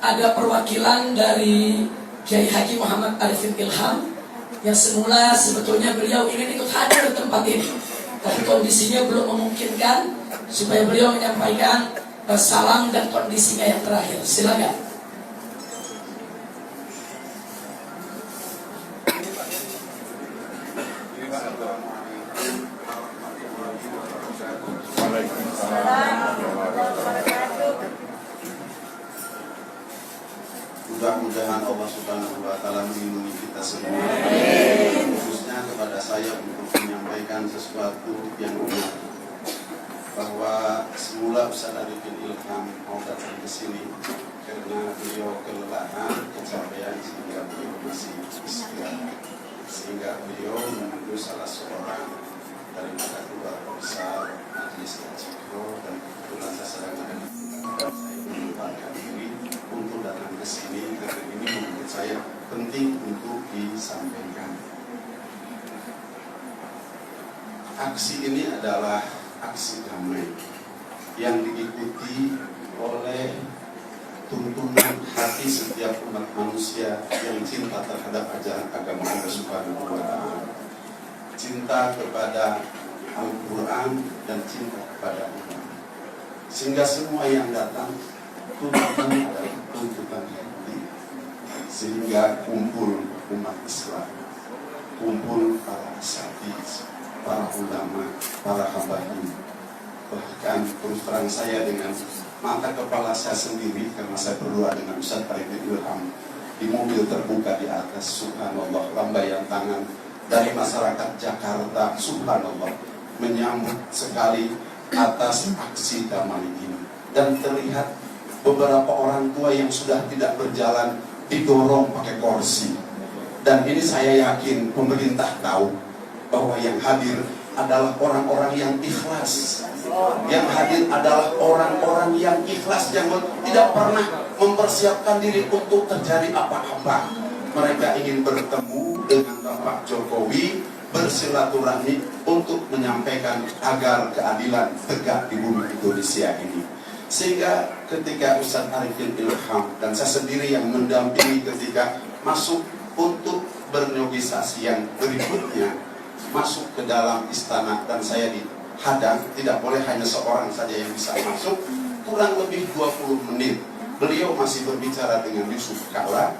ada perwakilan dari Kiai Haji Muhammad Arifin Ilham yang semula sebetulnya beliau ingin ikut hadir di tempat ini, tapi kondisinya belum memungkinkan supaya beliau menyampaikan salam dan kondisinya yang terakhir. Silakan. Mudah-mudahan Allah Subhanahu wa Ta'ala melindungi kita semua, khususnya kepada saya untuk menyampaikan sesuatu yang benar, bahwa semula Ustaz Arifin Ilham mau datang ke sini karena beliau kelelahan, kecapean sehingga beliau masih istirahat, sehingga beliau menunggu salah seorang daripada keluarga besar Majelis Al-Jikro, dan kebetulan saya sedang ada di dan saya menyempatkan diri untuk datang ke sini karena ini menurut saya penting untuk disampaikan. Aksi ini adalah aksi damai yang diikuti oleh tuntunan hati setiap umat manusia yang cinta terhadap ajaran agama Allah Subhanahu wa Ta'ala, cinta kepada Al-Quran dan cinta kepada umat, sehingga semua yang datang tuntutan adalah tuntutan hati, sehingga kumpul umat Islam, kumpul para asatidz, para ulama, para habaib. Bahkan terus terang saya dengan mata kepala saya sendiri, karena saya berdoa dengan Ustaz Arifin Ilham di mobil terbuka di atas, subhanallah, lambaian tangan dari masyarakat Jakarta, subhanallah, menyambut sekali atas aksi damai ini. Dan terlihat beberapa orang tua yang sudah tidak berjalan didorong pakai kursi. Dan ini saya yakin pemerintah tahu bahwa yang hadir adalah orang-orang yang ikhlas. Yang hadir adalah orang-orang yang ikhlas, yang tidak pernah mempersiapkan diri untuk terjadi apa-apa. Mereka ingin bertemu dengan Bapak Jokowi, bersilaturahmi untuk menyampaikan agar keadilan tegak di bumi Indonesia ini. Sehingga ketika Ustaz Arifin Ilham dan saya sendiri yang mendampingi ketika masuk untuk bernegosiasi yang berikutnya, masuk ke dalam istana dan saya dihadang, tidak boleh hanya seorang saja yang bisa masuk, kurang lebih 20 menit beliau masih berbicara dengan Yusuf Kala,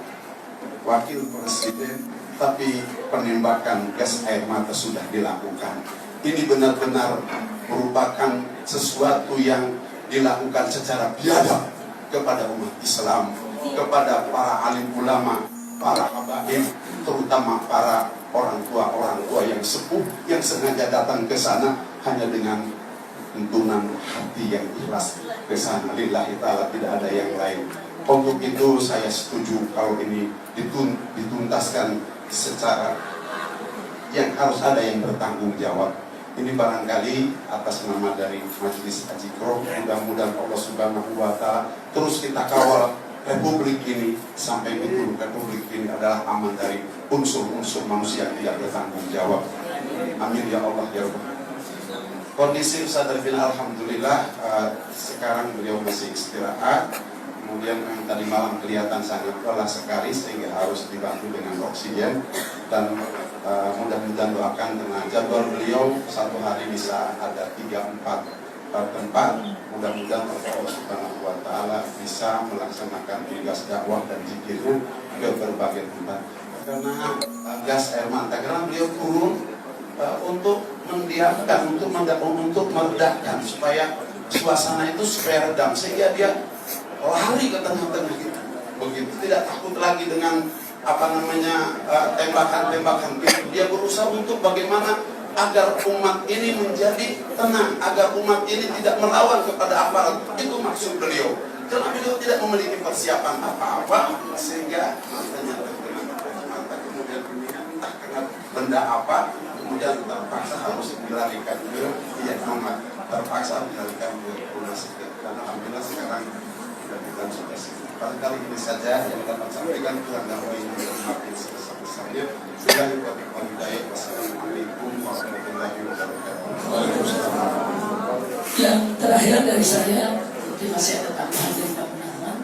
wakil presiden, tapi penembakan gas air mata sudah dilakukan. Ini benar-benar merupakan sesuatu yang dilakukan secara biadab kepada umat Islam, kepada para alim ulama, para habaib, terutama para orang tua yang sepuh yang sengaja datang ke sana hanya dengan tuntunan hati yang ikhlas ke sana lillahi ta'ala, tidak ada yang lain. Untuk itu saya setuju kalau ini dituntaskan secara yang harus ada yang bertanggung jawab. Ini barangkali atas nama dari Majelis Al-Jikro, mudah-mudahan Allah Subhanahu wa Ta'ala terus kita kawal Republik ini sampai betul Republik ini adalah aman dari unsur-unsur manusia yang tidak bertanggung jawab. Amin ya Allah ya Rabbal. Kondisi Ustaz Arifin alhamdulillah sekarang beliau masih istirahat. Kemudian yang tadi malam kelihatan sangat lelah sekali sehingga harus dibantu dengan oksigen, dan mudah-mudahan doakan dengan jadwal beliau satu hari bisa ada 3-4 tempat. Mudah-mudahan Allah Subhanahu wa Ta'ala bisa melaksanakan tugas dakwah dan zikir ke berbagai tempat. Karena gas air mata, karena beliau turun untuk mendiamkan, untuk meredakan supaya suasana itu supaya redam, sehingga dia lari ke tengah-tengah kita. Begitu, tidak takut lagi dengan tembakan-tembakan. Dia berusaha untuk bagaimana agar umat ini menjadi tenang, agar umat ini tidak melawan kepada aparat. Itu maksud beliau. Karena beliau tidak memiliki persiapan apa-apa, sehingga matanya terkena mata, kemudian entah kena benda apa, kemudian terpaksa harus dilarikan ke terpaksa dilarikan ke rumah sakit. Dan alhamdulillah sekarang kita sudah sembuh. Barangkali ini saja yang dapat sampaikan, kurang lebih yang makin sebesar-besarnya. Wassalamualaikum warahmatullahi wabarakatuh. Yang terakhir dari saya, mungkin masih ada tambahan dari Pak Munarman.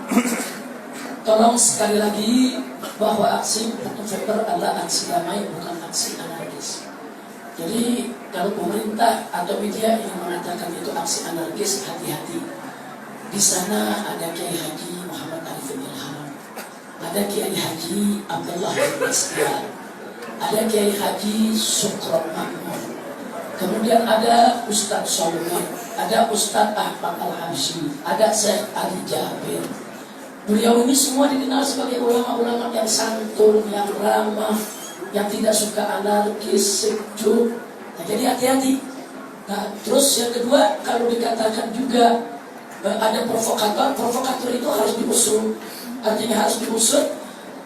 Tolong sekali lagi bahwa aksi 4 November adalah aksi damai, bukan aksi anarkis. Jadi kalau pemerintah atau media yang mengatakan itu aksi anarkis, hati-hati. Di sana ada Kiai Haji Muhammad Arifin Ilham, ada Kiai Haji Abdullah bin Mas'ud, ada Kiai Haji Sukron Makmur, kemudian ada Ustadz Solomon, ada Ustadz Ahmad Al-Habsyi, ada Syekh Ali Jabir. Beliau ini semua dikenal sebagai ulama-ulama yang santun, yang ramah, yang tidak suka anarkis, sejuk. Nah, jadi hati-hati. Nah, terus yang kedua, kalau dikatakan juga ada provokator itu harus diusut. Artinya harus diusut.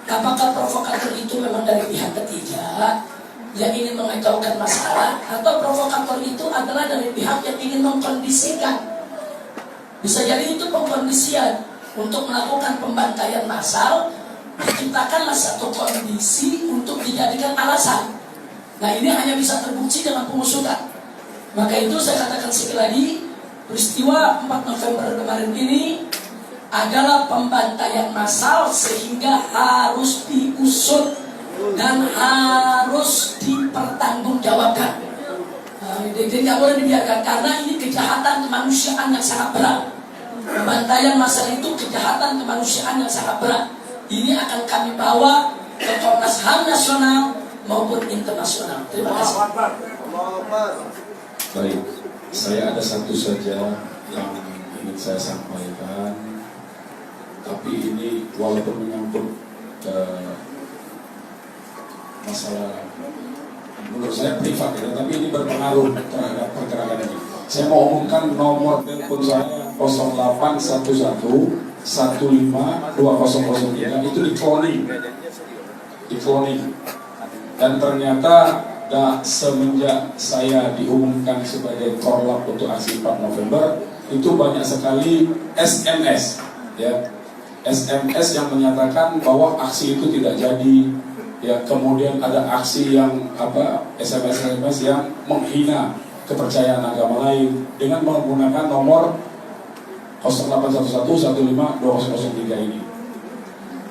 Apakah provokator itu memang dari pihak ketiga yang ingin mengacaukan masalah, atau provokator itu adalah dari pihak yang ingin mengkondisikan? Bisa jadi itu pengkondisian untuk melakukan pembantaian massal, diciptakanlah satu kondisi untuk dijadikan alasan. Nah, ini hanya bisa terbukti dengan pengusutan. Maka itu saya katakan sekali lagi, peristiwa 4 November kemarin ini adalah pembantaian massal, sehingga harus diusut dan harus dipertanggungjawabkan. Jadi tidak boleh dibiarkan, karena ini kejahatan kemanusiaan yang sangat berat. Pembantaian massal itu kejahatan kemanusiaan yang sangat berat. Ini akan kami bawa ke Komnas HAM nasional maupun internasional. Terima kasih. Baik, saya ada satu saja yang ingin saya sampaikan, tapi ini walaupun menyangkut masalah menurut saya privat ya, tapi ini berpengaruh terhadap pergerakan ini. Saya mau umumkan nomor telepon saya 0811 15 2003, itu di cloning, dan ternyata semenjak saya diumumkan sebagai korlap untuk aksi 4 November, itu banyak sekali SMS, ya, SMS yang menyatakan bahwa aksi itu tidak jadi, ya. Kemudian ada aksi yang SMS yang menghina kepercayaan agama lain dengan menggunakan nomor 0811 15 2003 ini.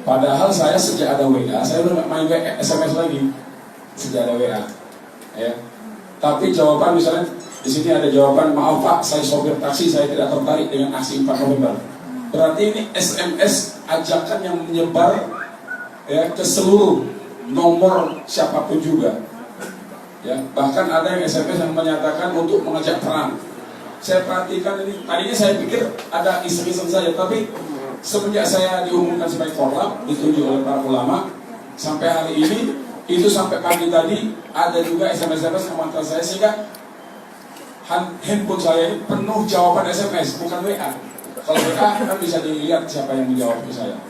Padahal saya sejak ada WA, saya udah main SMS lagi sejak ada WA. Ya. Tapi jawaban, misalnya di sini ada jawaban, maaf Pak, saya sopir taksi, saya tidak tertarik dengan aksi 4 November. Berarti ini SMS ajakan yang menyebar, ya, ke seluruh nomor siapapun juga. Ya, bahkan ada yang SMS yang menyatakan untuk mengajak perang. Saya perhatikan ini, tadinya saya pikir ada iseng-iseng saja, tapi semenjak saya diumumkan sebagai korlap, ditunjuk oleh para ulama, sampai hari ini, itu sampai pagi tadi ada juga SMS memantau saya, sehingga handphone saya ini penuh jawaban SMS, bukan WA. Kalau WA kan bisa dilihat siapa yang menjawab ke saya.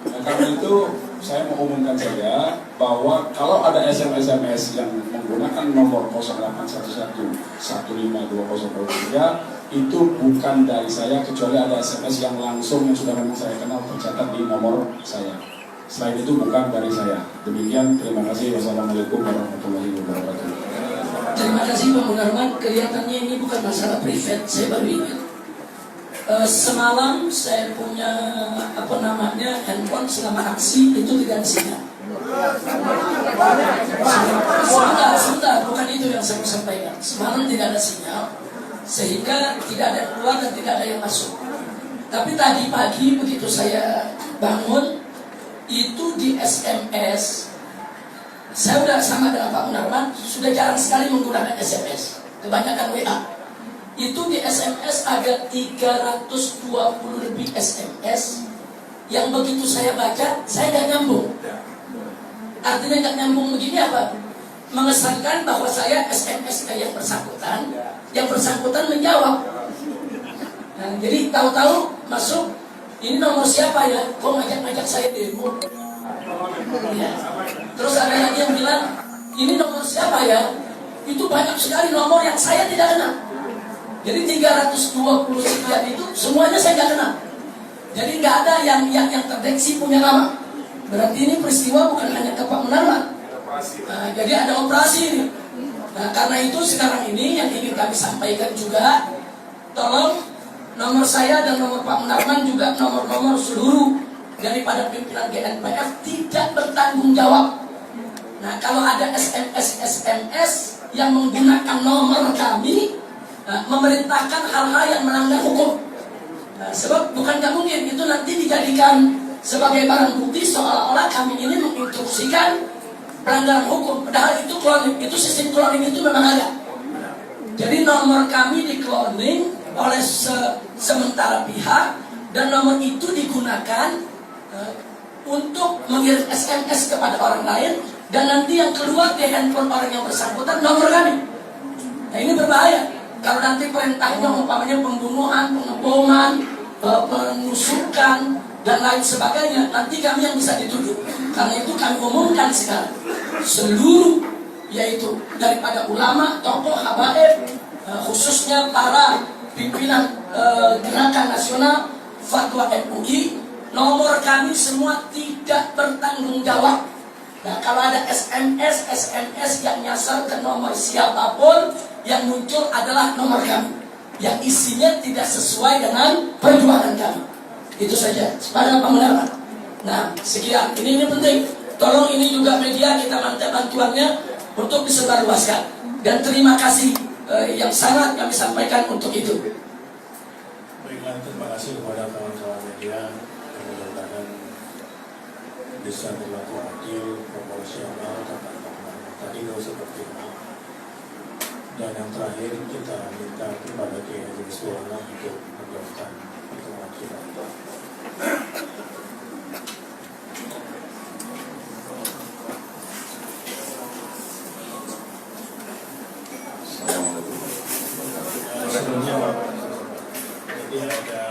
Nah, karena itu saya mau umumkan saja bahwa kalau ada SMS yang menggunakan nomor 0811 15 2003, itu bukan dari saya, kecuali ada SMS yang langsung yang sudah memang saya kenal tercatat di nomor saya. Selain itu bukan dari saya. Demikian, terima kasih. Wassalamualaikum warahmatullahi wabarakatuh. Terima kasih Pak Munarman. Kelihatannya ini bukan masalah privat. Saya baru ingat. Semalam saya punya handphone selama aksi itu tidak disikat. Sebentar, bukan itu yang saya mau sampaikan. Semalam tidak ada sinyal, sehingga tidak ada yang keluar dan tidak ada yang masuk. Tapi tadi pagi begitu saya bangun, itu di SMS, saya udah sama dengan Pak Munarman, sudah jarang sekali menggunakan SMS, kebanyakan WA. Itu di SMS ada 320 lebih SMS yang begitu saya baca, saya nggak nyambung. Artinya nggak nyambung begini apa? Mengesankan bahwa saya SMS ke yang bersangkutan menjawab. Nah, jadi tahu-tahu masuk, ini nomor siapa ya? Kok ngajak-ngajak saya demo? Ya. Terus ada lagi yang bilang, ini nomor siapa ya? Itu banyak sekali nomor yang saya tidak kenal. Jadi 320 sekian itu semuanya saya tidak kenal. Jadi nggak ada yang terdeteksi punya nama. Berarti ini peristiwa bukan hanya ke Pak Munarman. Nah, jadi ada operasi ini. Nah, karena itu sekarang ini yang ingin kami sampaikan juga, tolong nomor saya dan nomor Pak Munarman juga nomor-nomor seluruh daripada pimpinan GNPF tidak bertanggung jawab. Nah, kalau ada SMS yang menggunakan nomor kami, memerintahkan hal-hal yang melanggar hukum. Nah, sebab bukan nggak mungkin itu nanti dijadikan sebagai barang bukti seolah-olah kami ini menginstruksikan pelanggaran hukum. Padahal itu cloning, itu sistem cloning itu memang ada. Jadi nomor kami di cloning oleh sementara pihak dan nomor itu digunakan untuk mengirim SMS kepada orang lain dan nanti yang keluar di handphone orang yang bersangkutan nomor kami. Nah, ini berbahaya. Kalau nanti perintahnya umpamanya pembunuhan, pengeboman, penusukan dan lain sebagainya, nanti kami yang bisa dituduh. Karena itu kami umumkan sekarang seluruh, yaitu daripada ulama, tokoh, habaib, khususnya para pimpinan gerakan nasional Fatwa MUI, nomor kami semua tidak bertanggung jawab. Nah, kalau ada SMS yang nyasar ke nomor siapapun, yang muncul adalah nomor kami yang isinya tidak sesuai dengan perjuangan kami. Itu saja pada Pak Munarman. Nah, sekian, ini penting. Tolong ini juga media kita minta bantuannya untuk disebarluaskan. Dan terima kasih yang sangat kami sampaikan untuk itu. Baiklah, terima kasih kepada kawan-kawan media yang mudah-mudahan bisa berlaku adil, proporsional, tentang tadi kalau seperti ini. Dan yang terakhir kita minta kepada Kiai Haji Misbahullah untuk menjawabkan pertemuan kita. Sebelumnya, jadi ada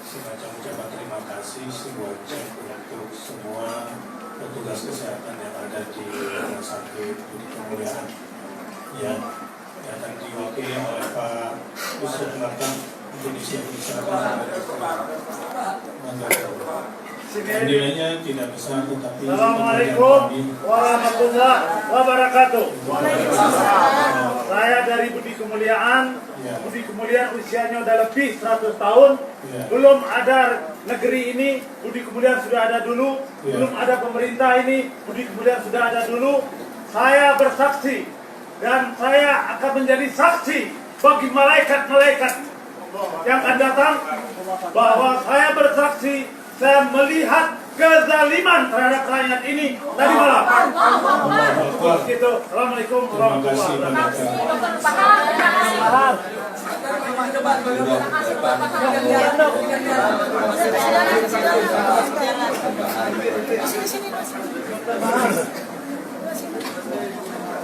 semacam ucapan terima kasih, sebuah cek untuk semua petugas kesehatan yang ada di Rumah Sakit Budi Kemuliaan. Ya, yang akan diwakili oleh Pak Yusuf Martam untuk disiapkan nilainya tidak besar tetapi Assalamualaikum warahmatullahi wabarakatuh. Saya dari Budi Kemuliaan. Budi Kemuliaan usianya udah lebih 100 tahun. Belum ada negeri ini, Budi Kemuliaan sudah ada dulu. Belum ada pemerintah ini, Budi Kemuliaan sudah ada dulu. Saya bersaksi dan saya akan menjadi saksi bagi malaikat-malaikat yang akan datang bahwa saya bersaksi, saya melihat kezaliman terhadap rakyat ini tadi malam. Begitu. Assalamualaikum warahmatullahi wabarakatuh.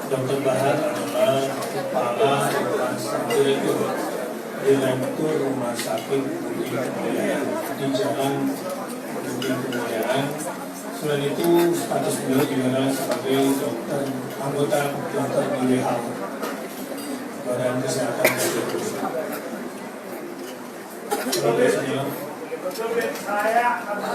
Dr. Bahar adalah Kepala Direktur Rumah Sakit Budi Kemuliaan di Jalan Budi Kemuliaan. Selain itu, status beliau juga sebagai anggota dokter di WHO, Badan Kesehatan Dunia. Saya akan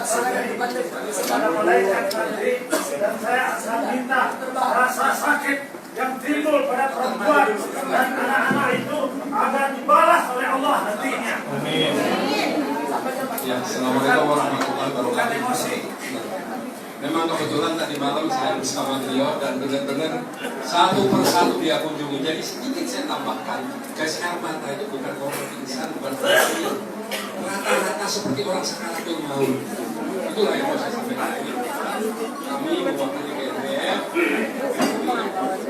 kepada malaikat nanti dan saya akan minta rasa sakit yang timbul pada perempuan dan anak-anak itu akan dibalas oleh Allah nantinya. Amin. Ya, assalamualaikum warahmatullahi wabarakatuh. Memang kebetulan tadi malam saya bersama beliau dan benar-benar satu persatu dia kunjungi. Jadi sedikit saya tambahkan, gas air mata itu bukan orang pingsan, bukan berarti rata-rata seperti orang sakaratul maut. Itulah yang mau saya sampaikan ini. Kami mewakili GNPF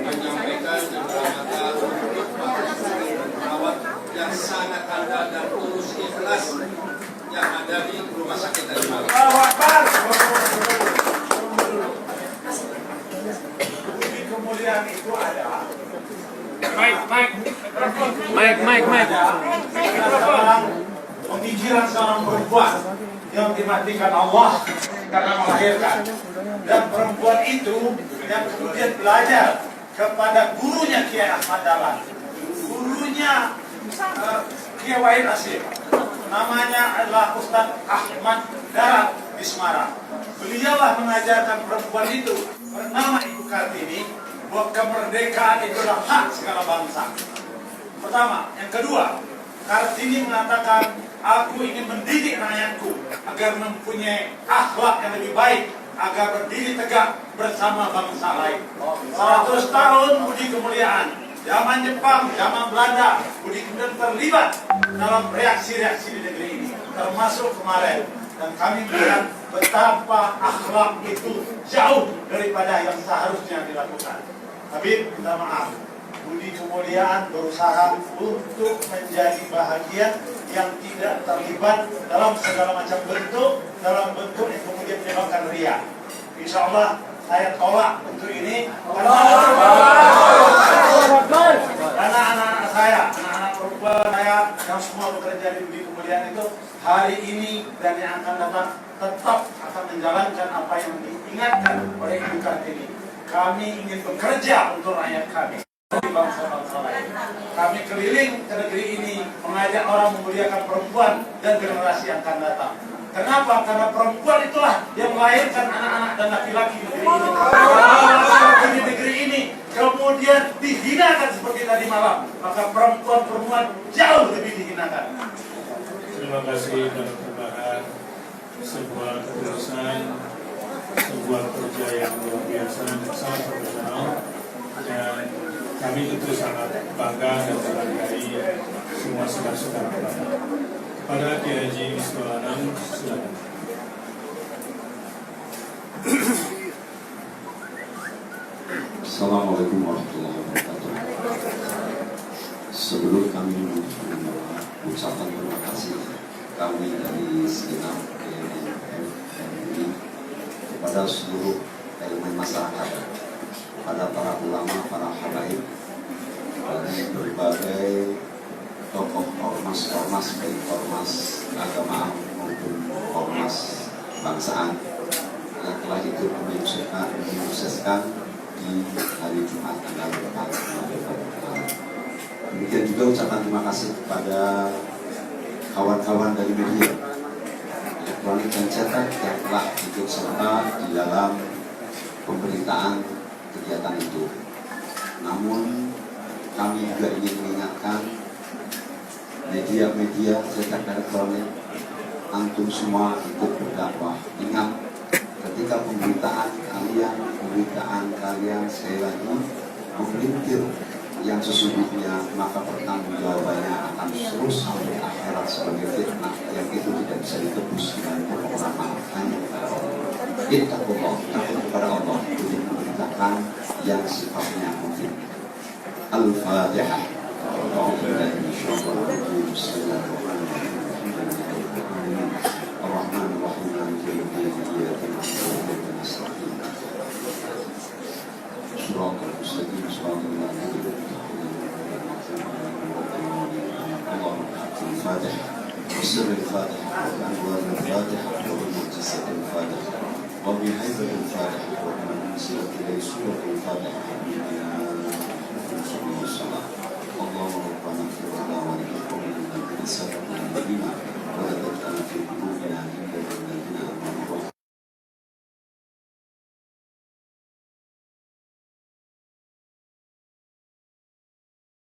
menyampaikan jembrana untuk perawat yang sangat handal dan tulus ikhlas yang ada di rumah sakit tadi malam. Kemudian itu ada pemikiran seorang perempuan yang dimatikan Allah karena melahirkan, dan perempuan itu yang kemudian belajar kepada gurunya Kiai Ahmad Dahlan, gurunya Kiai Wahid Hasyim, namanya adalah Ustadz Ahmad Darat di Semarang. Beliaulah mengajarkan perempuan itu bernama Ibu Kartini bahwa kemerdekaan itu adalah hak segala bangsa. Pertama, yang kedua, Kartini mengatakan, aku ingin mendidik rakyatku agar mempunyai akhlak yang lebih baik, agar berdiri tegak bersama bangsa lain. 100 tahun Budi Kemuliaan, zaman Jepang, zaman Belanda, Budi Kemuliaan terlibat dalam reaksi-reaksi di negeri ini, termasuk kemarin. Dan kami melihat betapa akhlak itu jauh daripada yang seharusnya dilakukan. Tapi minta maaf, Budi Kemuliaan berusaha untuk menjadi bahagian yang tidak terlibat dalam segala macam bentuk, dalam bentuk yang kemudian menyebabkan ria. Insya Allah saya tolak untuk ini karena anak-anak saya, anak-anak perempuan saya yang semua bekerja di Budi Kemuliaan itu hari ini dan yang akan datang tetap akan menjalankan apa yang diingatkan oleh Ibu Kartini. Kami ingin bekerja untuk rakyat kami di bangsa-bangsa lain. Kami keliling ke negeri ini mengajak orang memuliakan perempuan dan generasi yang akan datang. Kenapa? Karena perempuan itulah yang melahirkan anak-anak dan laki-laki di negeri ini. Di negeri ini kemudian dihinakan seperti tadi malam, maka perempuan-perempuan jauh lebih dihinakan. Terima kasih dan tambahan sebuah keputusan, sebuah kerja yang luar biasa dan sangat profesional, dan kami tentu sangat bangga dan menghargai semua saudara-saudara kepada Kiai Haji Misbah Anam. Silakan. Assalamualaikum warahmatullahi wabarakatuh. Sebelum kami mengucapkan terima kasih kami dari segenap MUI kepada seluruh elemen masyarakat, kepada para ulama, para habaib, dari berbagai tokoh ormas-ormas, baik ormas agama maupun ormas bangsaan yang telah ikut menyukseskan di hari Jumat tanggal 4 November. Demikian juga ucapan terima kasih kepada kawan-kawan dari media elektronik dan cetak yang telah ikut serta di dalam pemberitaan kegiatan itu. Namun kami juga ingin mengingatkan media-media cetak elektronik, antum semua ikut berdakwah. Ingat, ketika pemberitaan kalian sekali lagi memelintir yang sesungguhnya, maka pertanggungjawabannya akan terus sampai akhirat sebagai fitnah yang itu tidak bisa ditebus dengan permohonan maaf hanya kepada Allah. Ittaqullah, takut kepada Allah untuk memberitakan yang sifatnya mungkin. Al-Fatihah. الفاتحة وسر الفاتحة وأنوار الفاتحة وبمعجزة الفاتحة وبهيبة الفاتحة ومن أنزلت إليه سورة الفاتحة